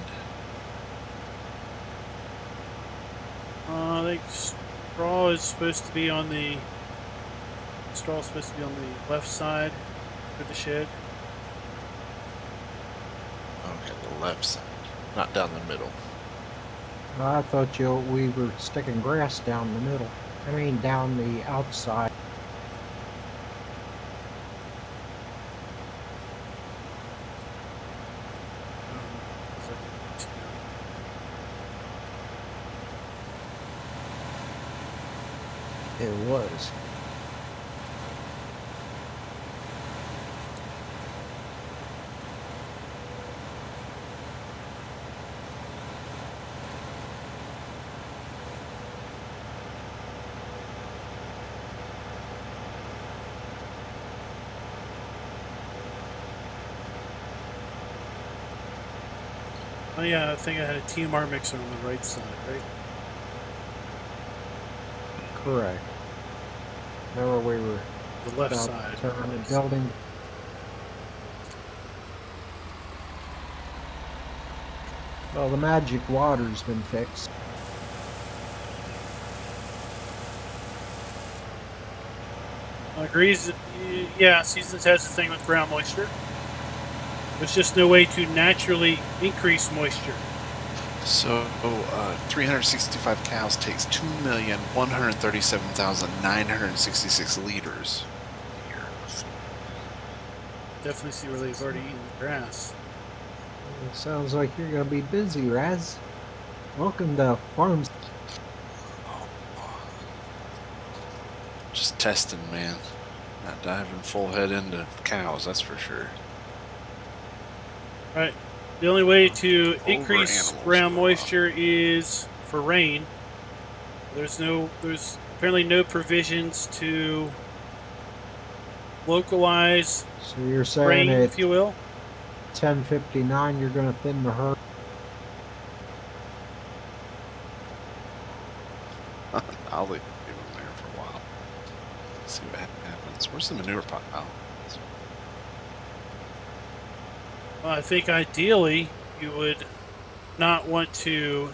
I think straw is supposed to be on the left side of the shed. Okay, the left side, not down the middle. I thought we were sticking grass down the middle. I mean, down the outside. It was. Oh yeah, I think I had a TMR mixer on the right side, right? Correct. There where we were The left about side. to turn the building. Well, the magic water's been fixed. Agrees. Yeah, Seasons has a thing with ground moisture. There's just no way to naturally increase moisture. So, 365 cows takes 2,137,966 liters a year. Definitely see where they've already eaten the grass. It sounds like you're going to be busy, Raz. Welcome to Farms. Just testing, man. Not diving full head into cows, that's for sure. Right. The only way to increase animals, ground bro. moisture is for rain. There's apparently no provisions to localize So you're saying rain, at if you will. 10:59 you're going to thin the herd? I'll leave them there for a while. See what happens. Where's the manure pile? Well, I think ideally you would not want to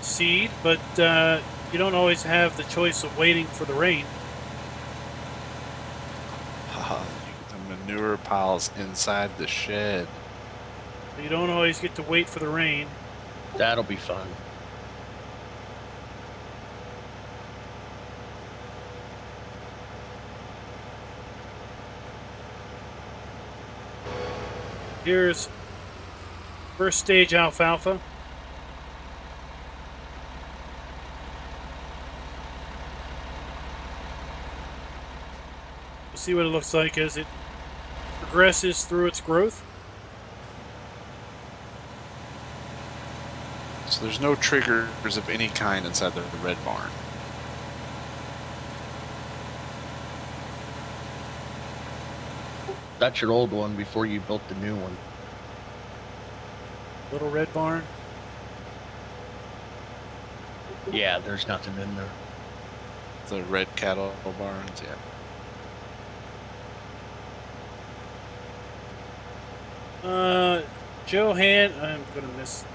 seed, but you don't always have the choice of waiting for the rain. The manure pile's inside the shed. You don't always get to wait for the rain. That'll be fun. Here's first stage alfalfa. We'll see what it looks like as it progresses through its growth. So there's no triggers of any kind inside the red barn. That's your old one before you built the new one. Little red barn. Yeah, there's nothing in there. The red cattle barns, yeah. Johan, I'm gonna mess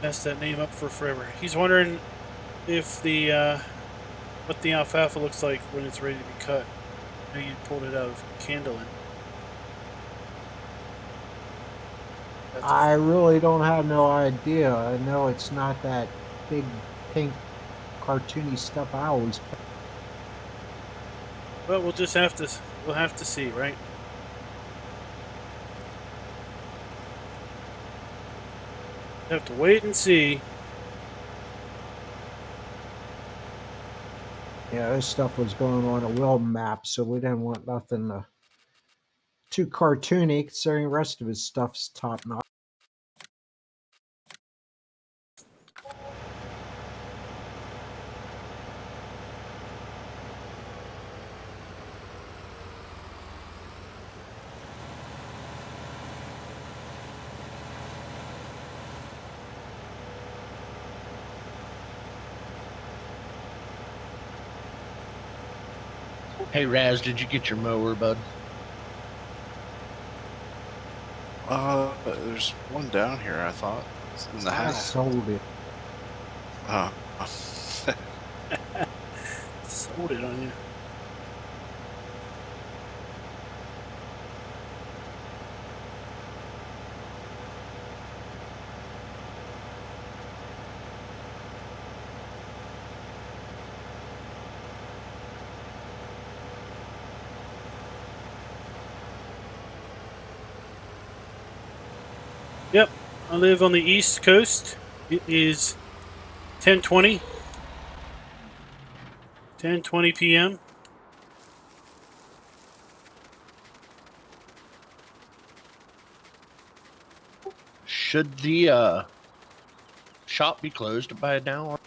that name up for forever. He's wondering if the what the alfalfa looks like when it's ready to be cut. I know you pulled it out of Candlin. I really don't have no idea. I know it's not that big pink cartoony stuff I always play. But we'll have to see, right? Have to wait and see. Yeah, this stuff was going on a well map, so we didn't want nothing too cartoony, considering the rest of his stuff's top notch. Hey, Raz, did you get your mower, bud? There's one down here, I thought. It's in the I house. sold it. Sold it on you. Yep, I live on the East Coast. It is 10:20 p.m. Should the shop be closed by now?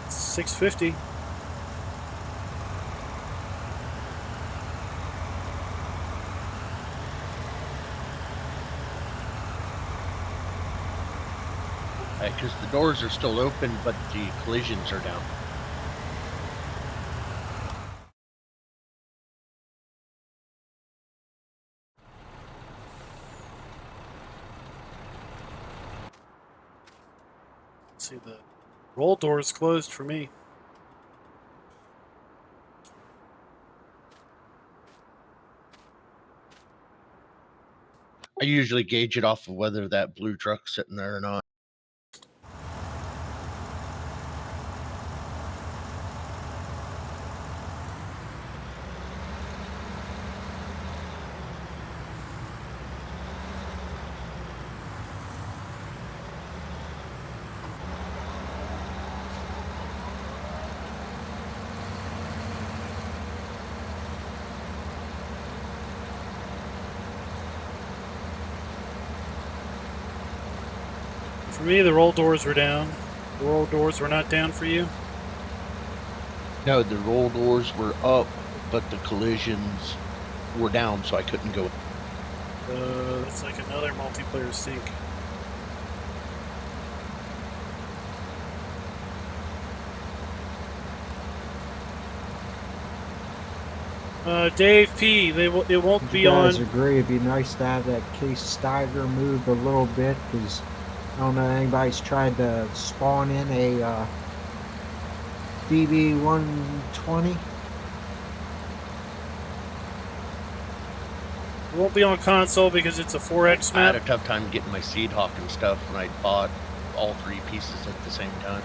6:50. Because the doors are still open, but the collisions are down. Let's see, the roll door is closed for me. I usually gauge it off of whether that blue truck's sitting there or not. For me, the roll doors were down. The roll doors were not down for you. No, the roll doors were up, but the collisions were down, so I couldn't go. That's like another multiplayer sync. Dave P. It won't Would be you guys on. agree it'd be nice to have that case stagger moved a little bit? Because I don't know if anybody's tried to spawn in a DB120. It won't be on console because it's a 4X I had a map. tough time getting my seed hawk and stuff when I bought all 3 pieces at the same time.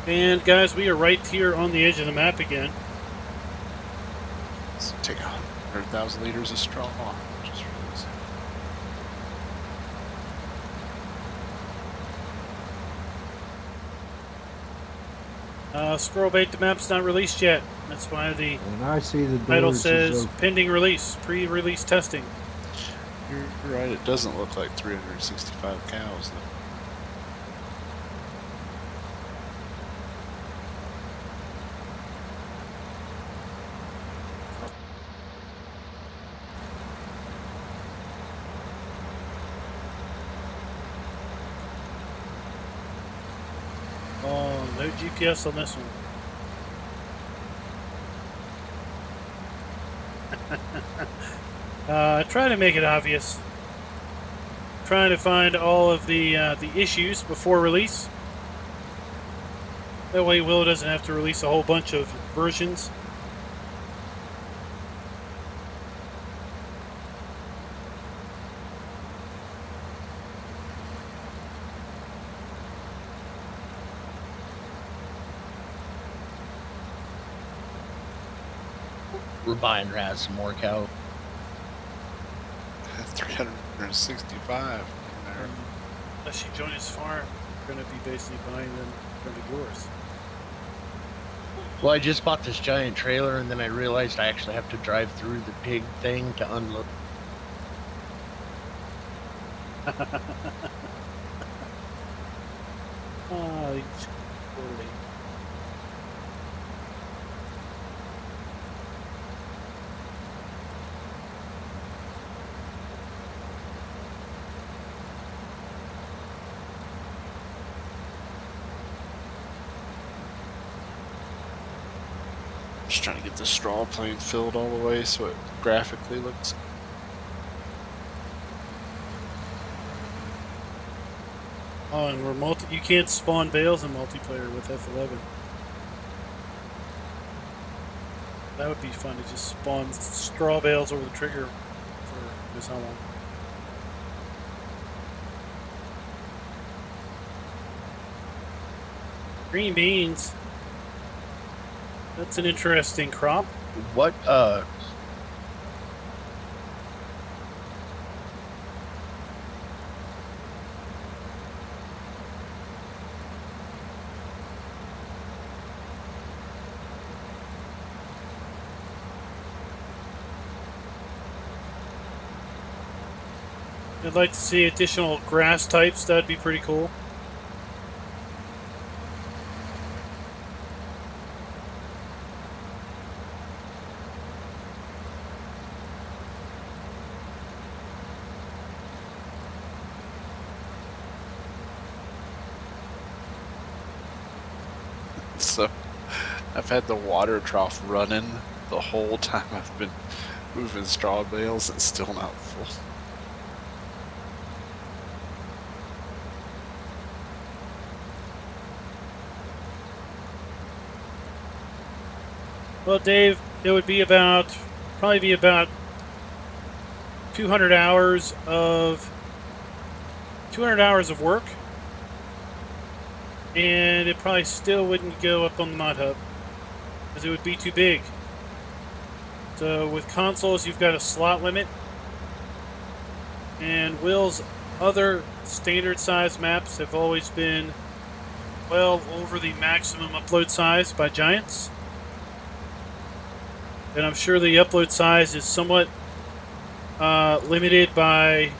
And guys, we are right here on the edge of the map again. So take 100,000 liters of straw. Just for this. Scroll bait, the map's not released yet. That's why the And I see the title doors is says open. pending release, pre-release testing. You're right. It doesn't look like 365 cows. Though. Oh, no GPS on this one. Try to make it obvious. Trying to find all of the issues before release. That way Will doesn't have to release a whole bunch of versions. We're buying Raz some more cow. 365 in there. Unless you join his farm, you're going to be basically buying them from yours. Well, I just bought this giant trailer, and then I realized I actually have to drive through the pig thing to unload. Oh, he's totally. Just trying to get the straw plane filled all the way so it graphically looks. Oh, and you can't spawn bales in multiplayer with F11. That would be fun to just spawn straw bales over the trigger for this how long. Green beans. That's an interesting crop. What, I'd like to see additional grass types. That'd be pretty cool. So I've had the water trough running the whole time I've been moving straw bales. It's still not full. Well, Dave, it would be probably be about 200 hours of work, and it probably still wouldn't go up on the mod hub because it would be too big. So with consoles, you've got a slot limit, and Will's other standard size maps have always been well over the maximum upload size by Giants. And I'm sure the upload size is somewhat limited by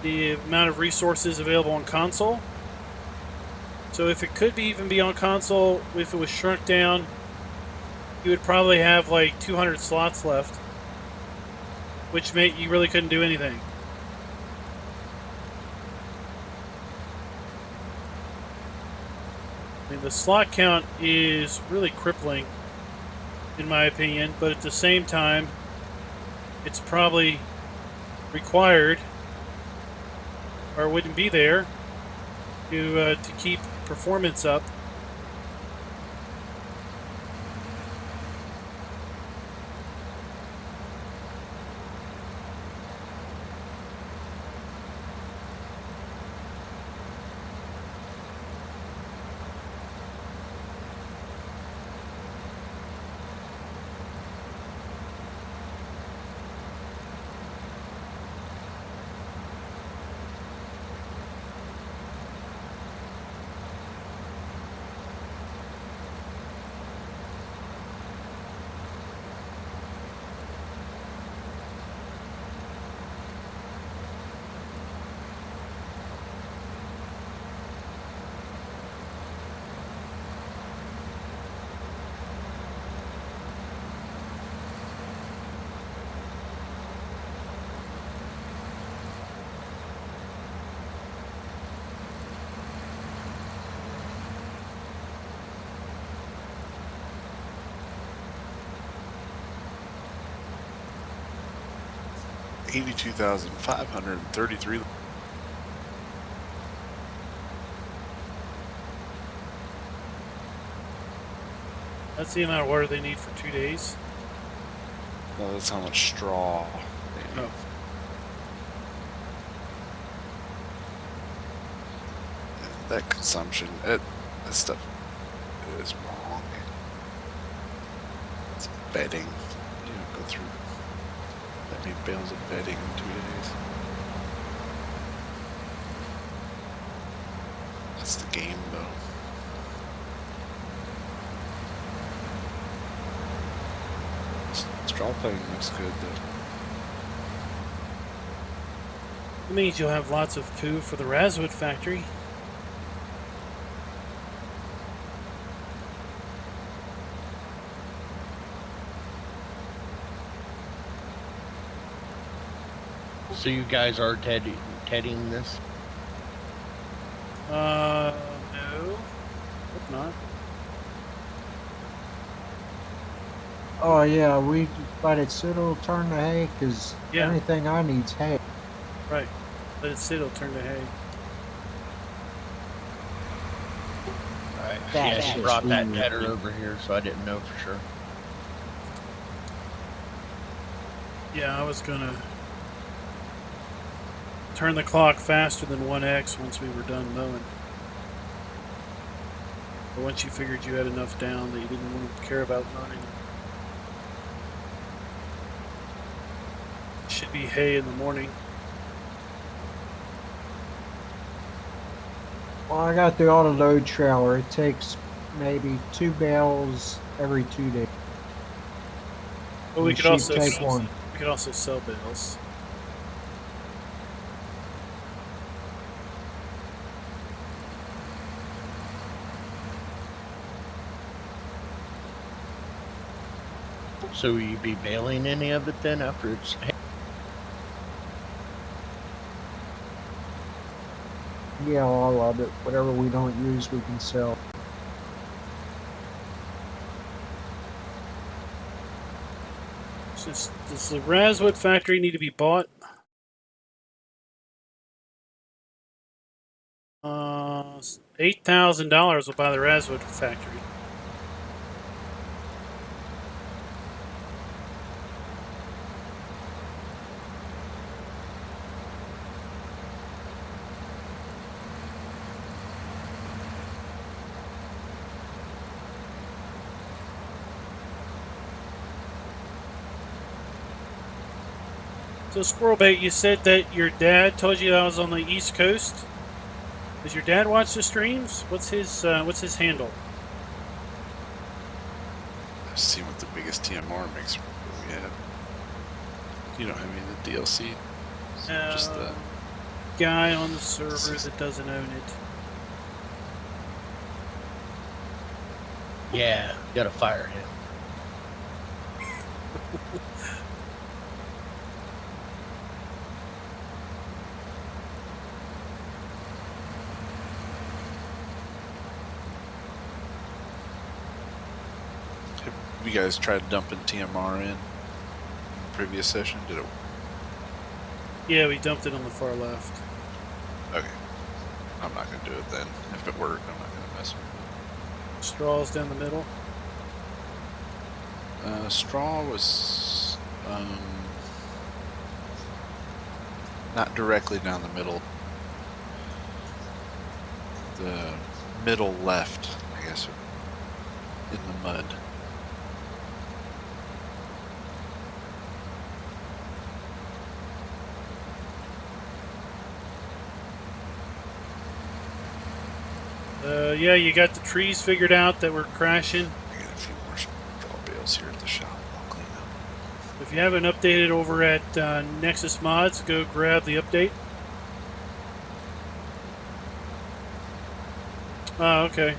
the amount of resources available on console. So if it could even be on console, if it was shrunk down, you would probably have like 200 slots left, which meant you really couldn't do anything. I mean, the slot count is really crippling, in my opinion, but at the same time, it's probably required, or wouldn't be there, to keep performance up. $82,533. That's the amount of water they need for 2 days. No, that's how much straw. Oh. That consumption, that stuff is wrong. It's bedding. You don't go through that many bales of bedding in 2 days. That's the game, though. Straw playing looks good, though. It means you'll have lots of poo for the Razwood factory. So you guys are tedding this? No. Hope not. Oh yeah, we let it sit. It'll turn to hay because Yeah. anything I need's hay. Right. Let it sit, it'll turn to hay. Alright. That Yeah, she is brought that weird. tedder over here, so I didn't know for sure. Yeah, I was gonna turn the clock faster than 1x once we were done mowing. But once you figured you had enough down that you didn't want to care about mowing. Should be hay in the morning. Well, I got the autoload trailer. It takes maybe 2 bales every 2 days. But we And could she'd also take one. we could also sell bales. So will you be baling any of it then after it's hay? Yeah, all of it. Whatever we don't use, we can sell. Does the Razwood factory need to be bought? $8,000 will buy the Razwood factory. So Squirrel Bait, you said that your dad told you I was on the East Coast? Does your dad watch the streams? What's his handle? I've seen what the biggest TMR makes we have. You don't have any of the DLC? Just the guy on the server that doesn't own it. Yeah, you gotta fire him. Have you guys tried dumping TMR in the previous session? Did it? Yeah, we dumped it on the far left. Okay. I'm not gonna do it then. If it worked, I'm not gonna mess with Straws down the middle. it. Straw was not directly down the middle. The middle left, I guess, in the mud. Yeah, you got the trees figured out that were crashing. I got a few more straw bales here at the shop. I'll clean up. If you haven't updated over at Nexus Mods, go grab the update. Oh, okay.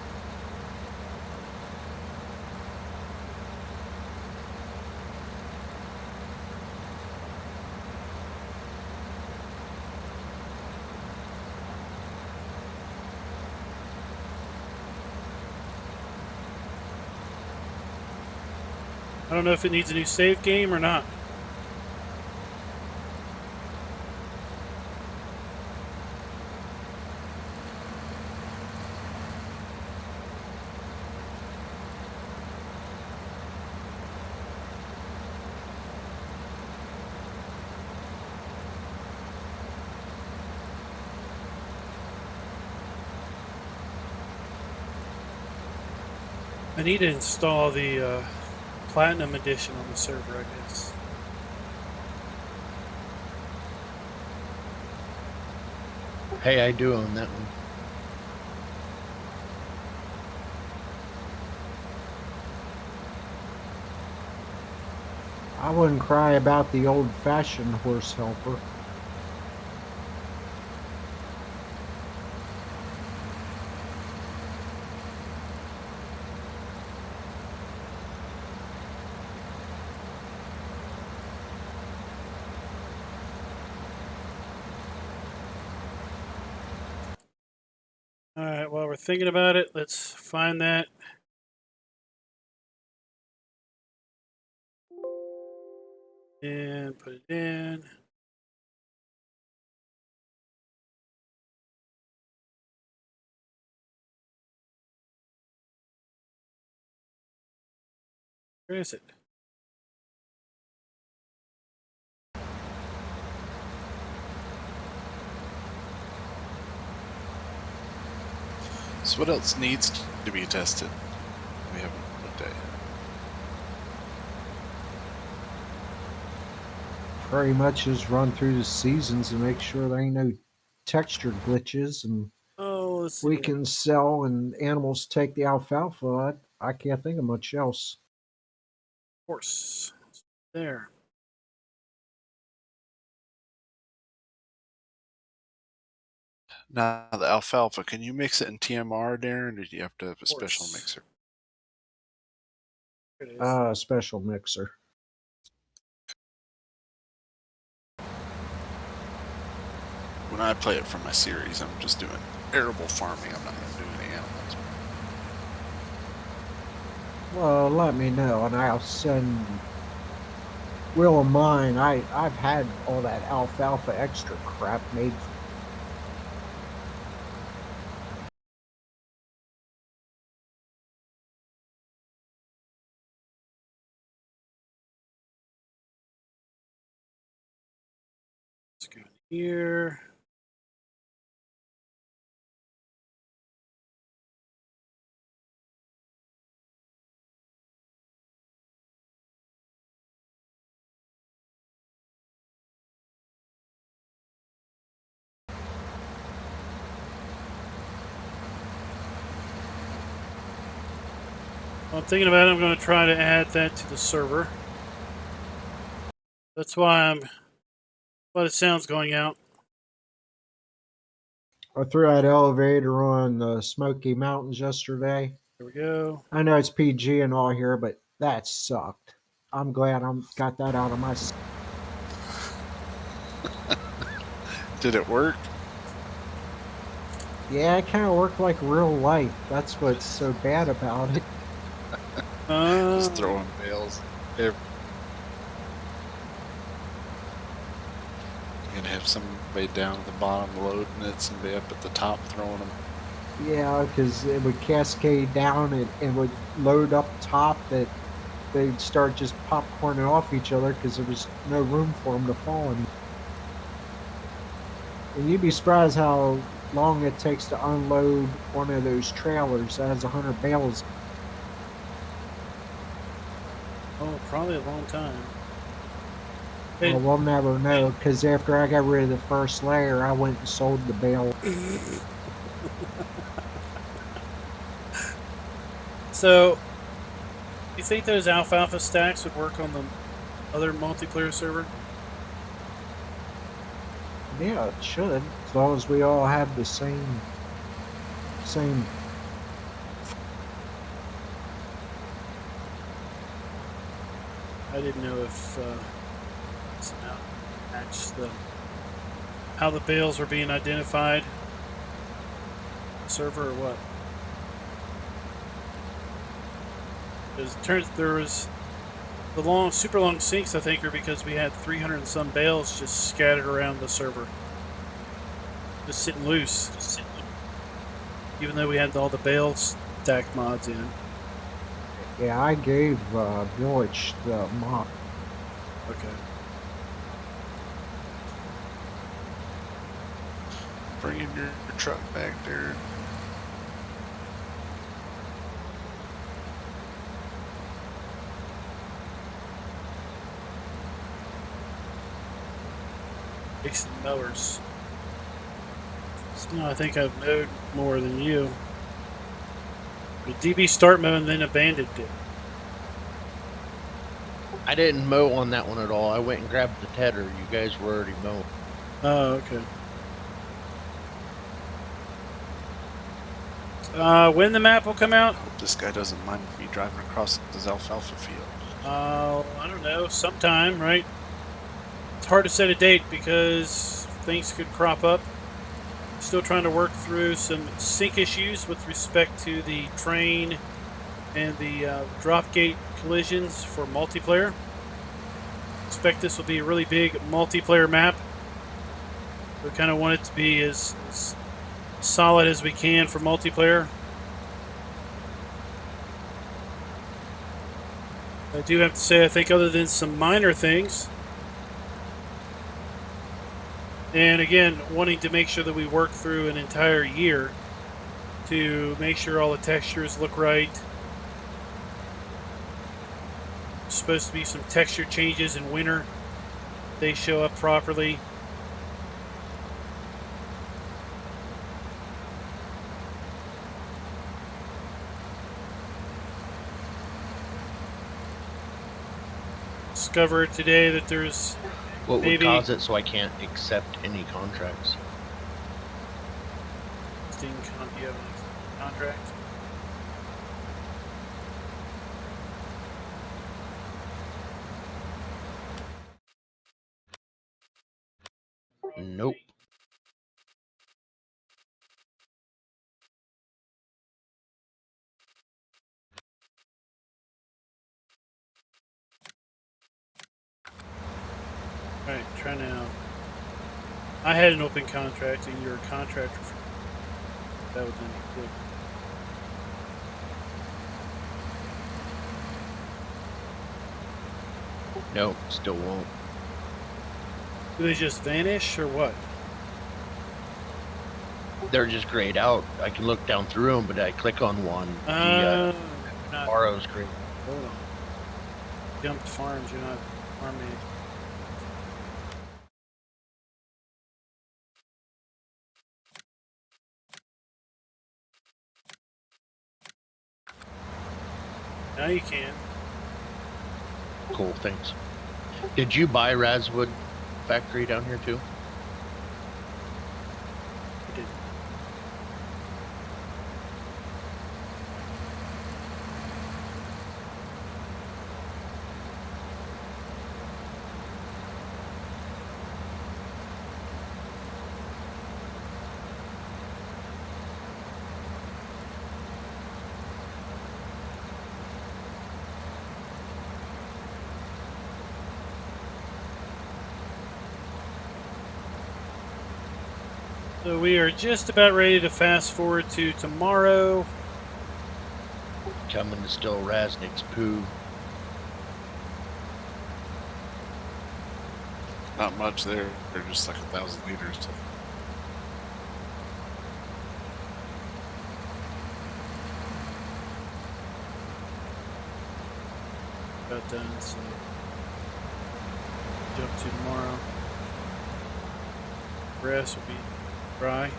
I don't know if it needs a new save game or not. I need to install the Platinum Edition on the server, I guess. Hey, I do own that one. I wouldn't cry about the old-fashioned horse helper. All right, while we're thinking about it, let's find that. And put it in. Where is it? So what else needs to be tested? We haven't looked at yet. Pretty much just run through the seasons and make sure there ain't no texture glitches, and Oh, let's see. we can sell and animals take the alfalfa. I can't think of much else. Horse. There. Now the alfalfa, can you mix it in TMR, Darren, or do you have to have a special Horse. mixer? There it is. Special mixer. When I play it from my series, I'm just doing arable farming. I'm not going to do any animals. Well, let me know, and I'll send Will of mine. I've had all that alfalfa extra crap made. Let's go in here. I'm thinking about it. I'm going to try to add that to the server. That's why the sound's going out. I threw that elevator on the Smoky Mountains yesterday. There we go. I know it's PG and all here, but that sucked. I'm glad I got that out of my. Did it work? Yeah, it kind of worked like real life. That's what's so bad about it. Just throwing bales. You're gonna have somebody down at the bottom loading it, somebody up at the top throwing them. Yeah, because it would cascade down and it would load up top that they'd start just popcorning off each other because there was no room for them to fall in. And you'd be surprised how long it takes to unload one of those trailers that has 100 bales. Oh, probably a long time. Well, we'll never know because after I got rid of the first layer, I went and sold the bale. So, you think those Alfalfa stacks would work on the other multiplayer server? Yeah, it should, as long as we all have the same. I didn't know if somehow match how the bales were being identified, server or what. Because it turns there was the super long sinks. I think are because we had 300 and some bales just scattered around the server, just sitting loose. Even though we had all the bales stack mods in. Yeah, I gave Village the mod. Okay. Bringing your truck back there. Fixing mowers. So, no, I think I've mowed more than you. But DB start mowing and then abandoned it. I didn't mow on that one at all. I went and grabbed the tedder. You guys were already mowing. Oh, okay. When the map will come out? I hope this guy doesn't mind me driving across his alfalfa field. I don't know, sometime, right? It's hard to set a date because things could crop up. Still trying to work through some sync issues with respect to the train and the drop gate collisions for multiplayer. Expect this will be a really big multiplayer map. We kind of want it to be as solid as we can for multiplayer. I do have to say, I think other than some minor things, and again, wanting to make sure that we work through an entire year to make sure all the textures look right. There's supposed to be some texture changes in winter. They show up properly. Discovered today that there's What would maybe cause it so I can't accept any contracts? do you have any contract? Nope. Alright, try now. I had an open contract and you're a contractor for that would be good. Nope, still won't. Do they just vanish or what? They're just grayed out. I can look down through them, but I click on one. The not RO's grayed. hold on. Jumped farms, you're not farming. Now you can. Cool, thanks. Did you buy Razwood factory down here too? I did. So we are just about ready to fast forward to tomorrow. Coming to still Raznik's poo. Not much there. They're just like 1,000 liters. About done, so jump to tomorrow. Grass will be dry.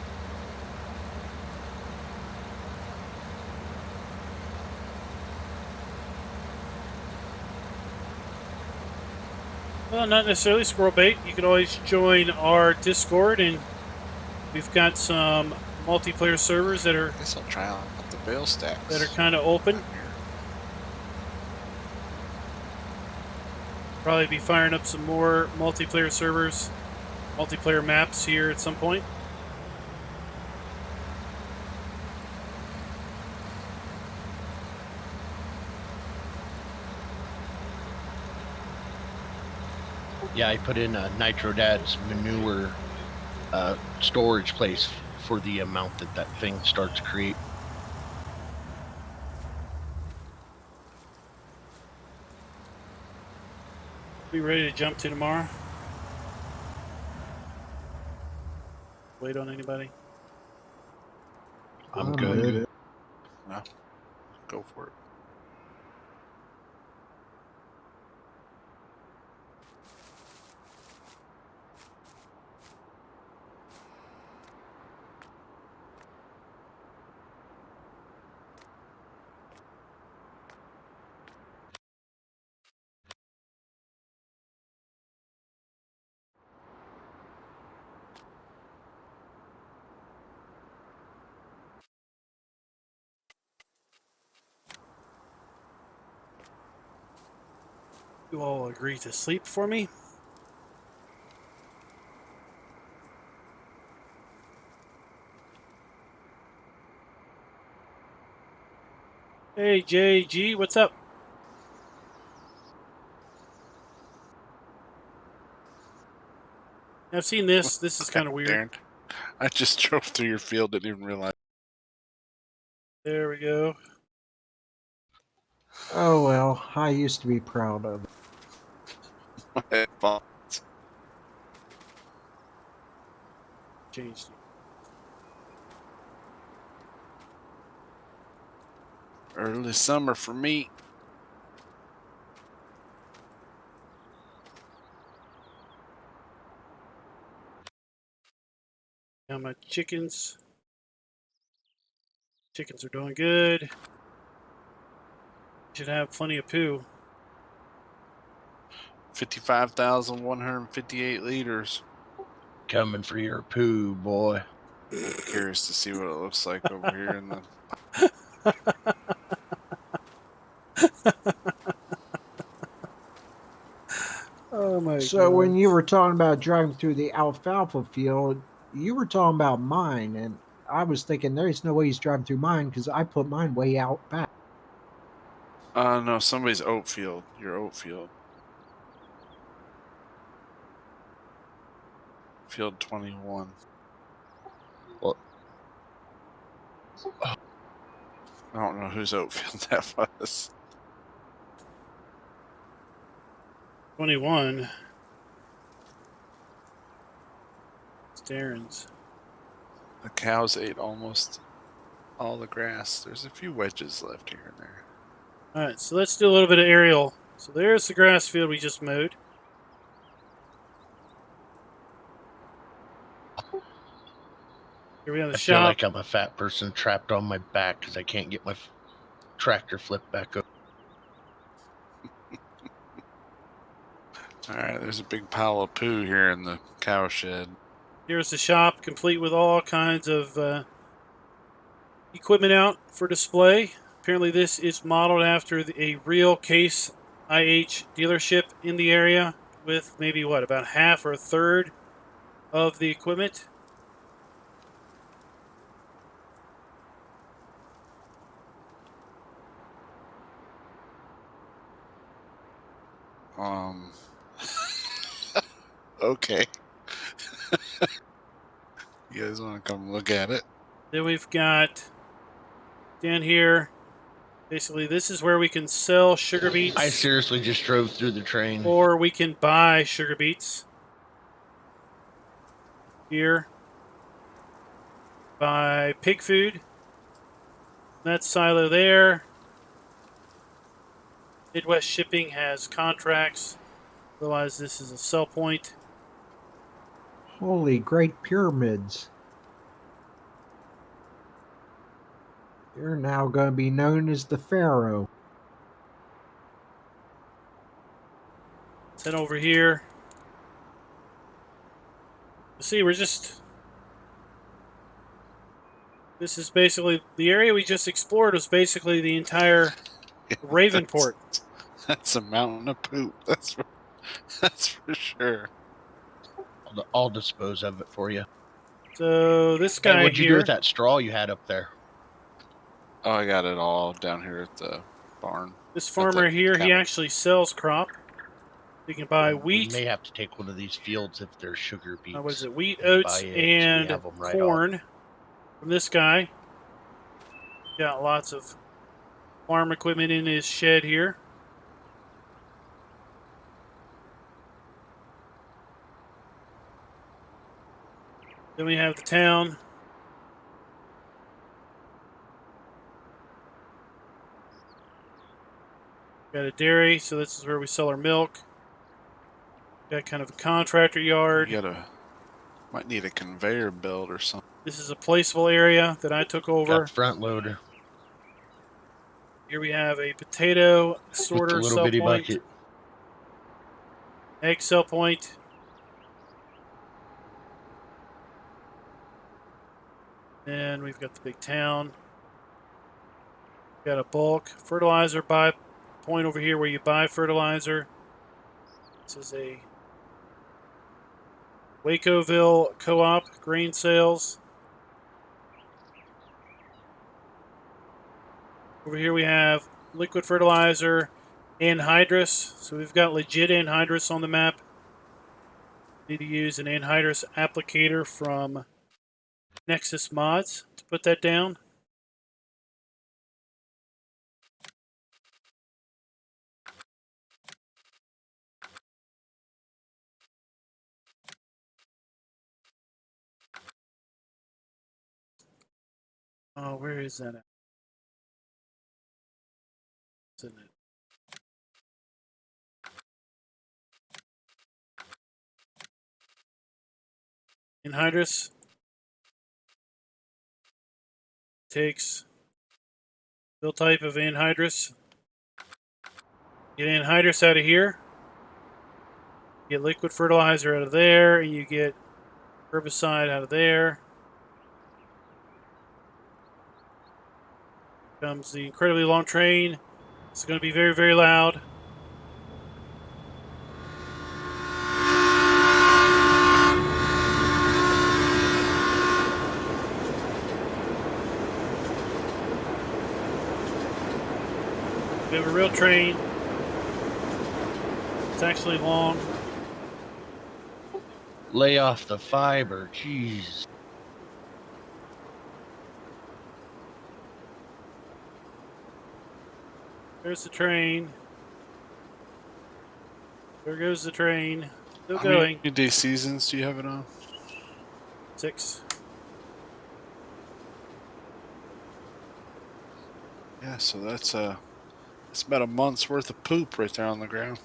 Well, not necessarily squirrel bait. You can always join our Discord, and we've got some multiplayer servers that are I guess I'll try out the bale stacks. that are kind of open. down here. Probably be firing up some more multiplayer servers, multiplayer maps here at some point. Yeah, I put in a Nitrodad's manure storage place for the amount that thing starts to create. Be ready to jump to tomorrow. Wait on anybody. I'm good. No, go for it. You all agree to sleep for me? Hey, JG, what's up? I've seen this. This is kind of weird. Darren, I just drove through your field, didn't even realize. There we go. Oh well, I used to be proud of it. My fault. Changed it. Early summer for me. Now my chickens. Chickens are doing good. Should have plenty of poo. 55,158 liters. Coming for your poo, boy. Curious to see what it looks like over here in the. Oh my So god. when you were talking about driving through the alfalfa field, you were talking about mine, and I was thinking there's no way he's driving through mine because I put mine way out back. No, somebody's oat field. Your oat field. Field 21. Well, I don't know whose oat field that was. 21. It's Darren's. The cows ate almost all the grass. There's a few wedges left here and there. Alright, so let's do a little bit of aerial. So there's the grass field we just mowed. Here we have the I feel shop. like I'm a fat person trapped on my back because I can't get my tractor flipped back up. All right, there's a big pile of poo here in the cow shed. Here's the shop, complete with all kinds of equipment out for display. Apparently, this is modeled after a real Case IH dealership in the area, with maybe about half or a third of the equipment. Okay. You guys want to come look at it? Then we've got down here. Basically, this is where we can sell sugar beets. I seriously just drove through the train. Or we can buy sugar beets. Here. Buy pig food. That silo there. Midwest Shipping has contracts. Otherwise, this is a sell point. Holy great pyramids. They're now going to be known as the Pharaoh. Let's head over here. You see, this is basically, the area we just explored was basically the entire Ravenport. That's a mountain of poop. That's for sure. I'll dispose of it for you. So this Hey, guy what'd you here, do with that straw you had up there? Oh, I got it all down here at the barn. this farmer here, he counter. actually sells crop. You can buy We wheat. may have to take one of these fields if there's sugar beets. What is it? Wheat, and oats, buy it, so we and have 'em right corn from this guy. Got lots of farm equipment in his shed here. Then we have the town. Got a dairy, so this is where we sell our milk. Got kind of a contractor yard. Might need a conveyor belt or something. This is a placeable area that I took over. Got the front loader Here we have a potato sorter with the little sell bitty point, bucket. egg sell point. And we've got the big town. Got a bulk fertilizer buy point over here where you buy fertilizer. This is a Wacoville Co-op grain sales. Over here we have liquid fertilizer, Anhydrous. So we've got legit Anhydrous on the map. Need to use an Anhydrous applicator from Nexus Mods to put that down. Oh, where is that at? It's in it. Anhydrous takes build type of Anhydrous. Get Anhydrous out of here. Get liquid fertilizer out of there, and you get herbicide out of there. Comes the incredibly long train. It's going to be very, very loud. We have a real train. It's actually long. Lay off the fiber, jeez. There's the train. There goes the train. Still How going. many day seasons do you have it on? 6. Yeah, so that's about a month's worth of poop right there on the ground.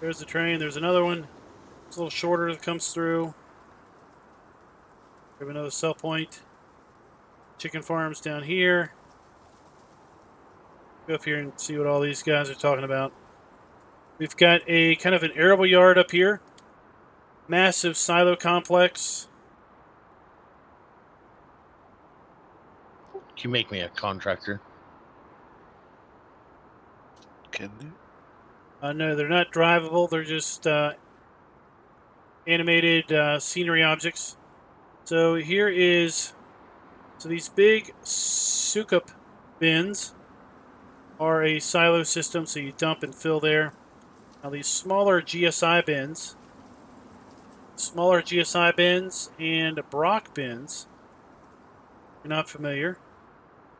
There's the train. There's another one. It's a little shorter that comes through. We have another sell point. Chicken farms down here. Go up here and see what all these guys are talking about. We've got a kind of an arable yard up here. Massive silo complex. Can you make me a contractor? Can do. No, they're not drivable. They're just animated scenery objects. So here is... So these big Sukup bins are a silo system, so you dump and fill there. Now these smaller GSI bins and Brock bins, if you're not familiar,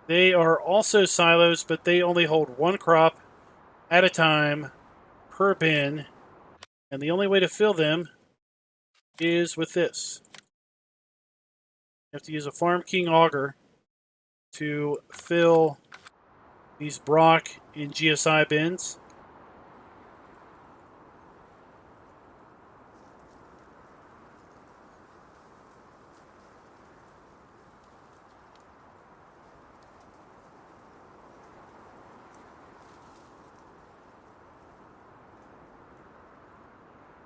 they are also silos, but they only hold one crop at a time per bin, and the only way to fill them is with this. You have to use a Farm King auger to fill these Brock and GSI bins.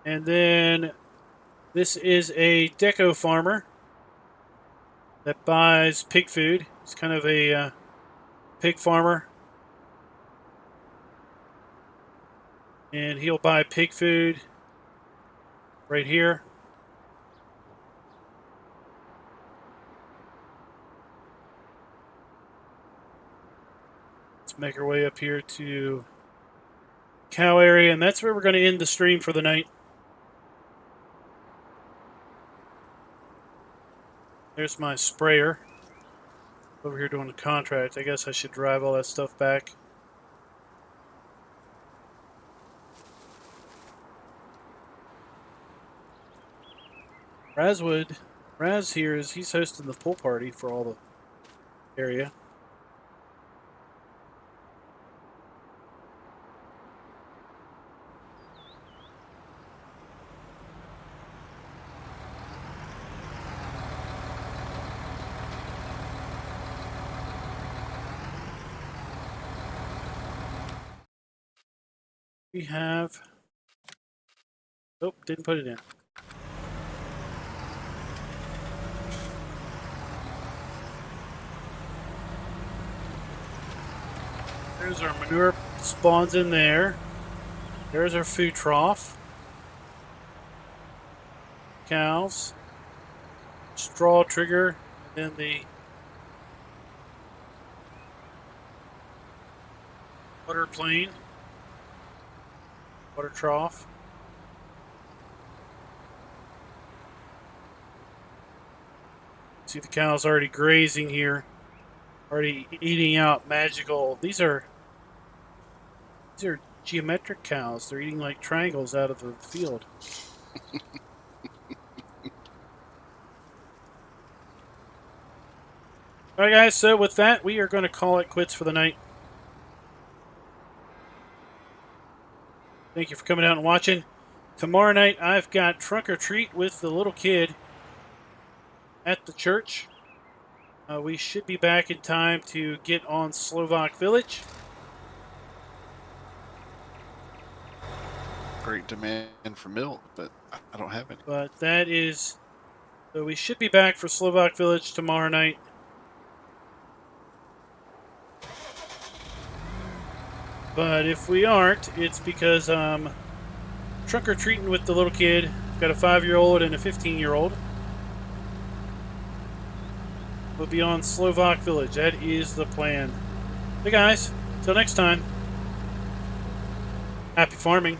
And then this is a deco farmer that buys pig food. It's kind of a pig farmer. And he'll buy pig food right here. Let's make our way up here to cow area, and that's where we're going to end the stream for the night. There's my sprayer. Over here doing the contract. I guess I should drive all that stuff back. Raz here he's hosting the pool party for all the area. We have... Nope, didn't put it in. There's our manure spawns in there. There's our food trough. Cows. Straw trigger. And then the water plane. Water trough. See the cows already grazing here. Already eating out magical. These are geometric cows. They're eating like triangles out of the field. Alright guys, so with that, we are going to call it quits for the night. Thank you for coming out and watching. Tomorrow night, I've got trunk or treat with the little kid at the church. We should be back in time to get on Slovak Village. Great demand for milk, but I don't have any. But that is... So we should be back for Slovak Village tomorrow night. But if we aren't, it's because trunk or treating with the little kid. I've got a 5-year-old and a 15-year-old. We'll be on Slovak Village. That is the plan. Hey guys, until next time. Happy farming.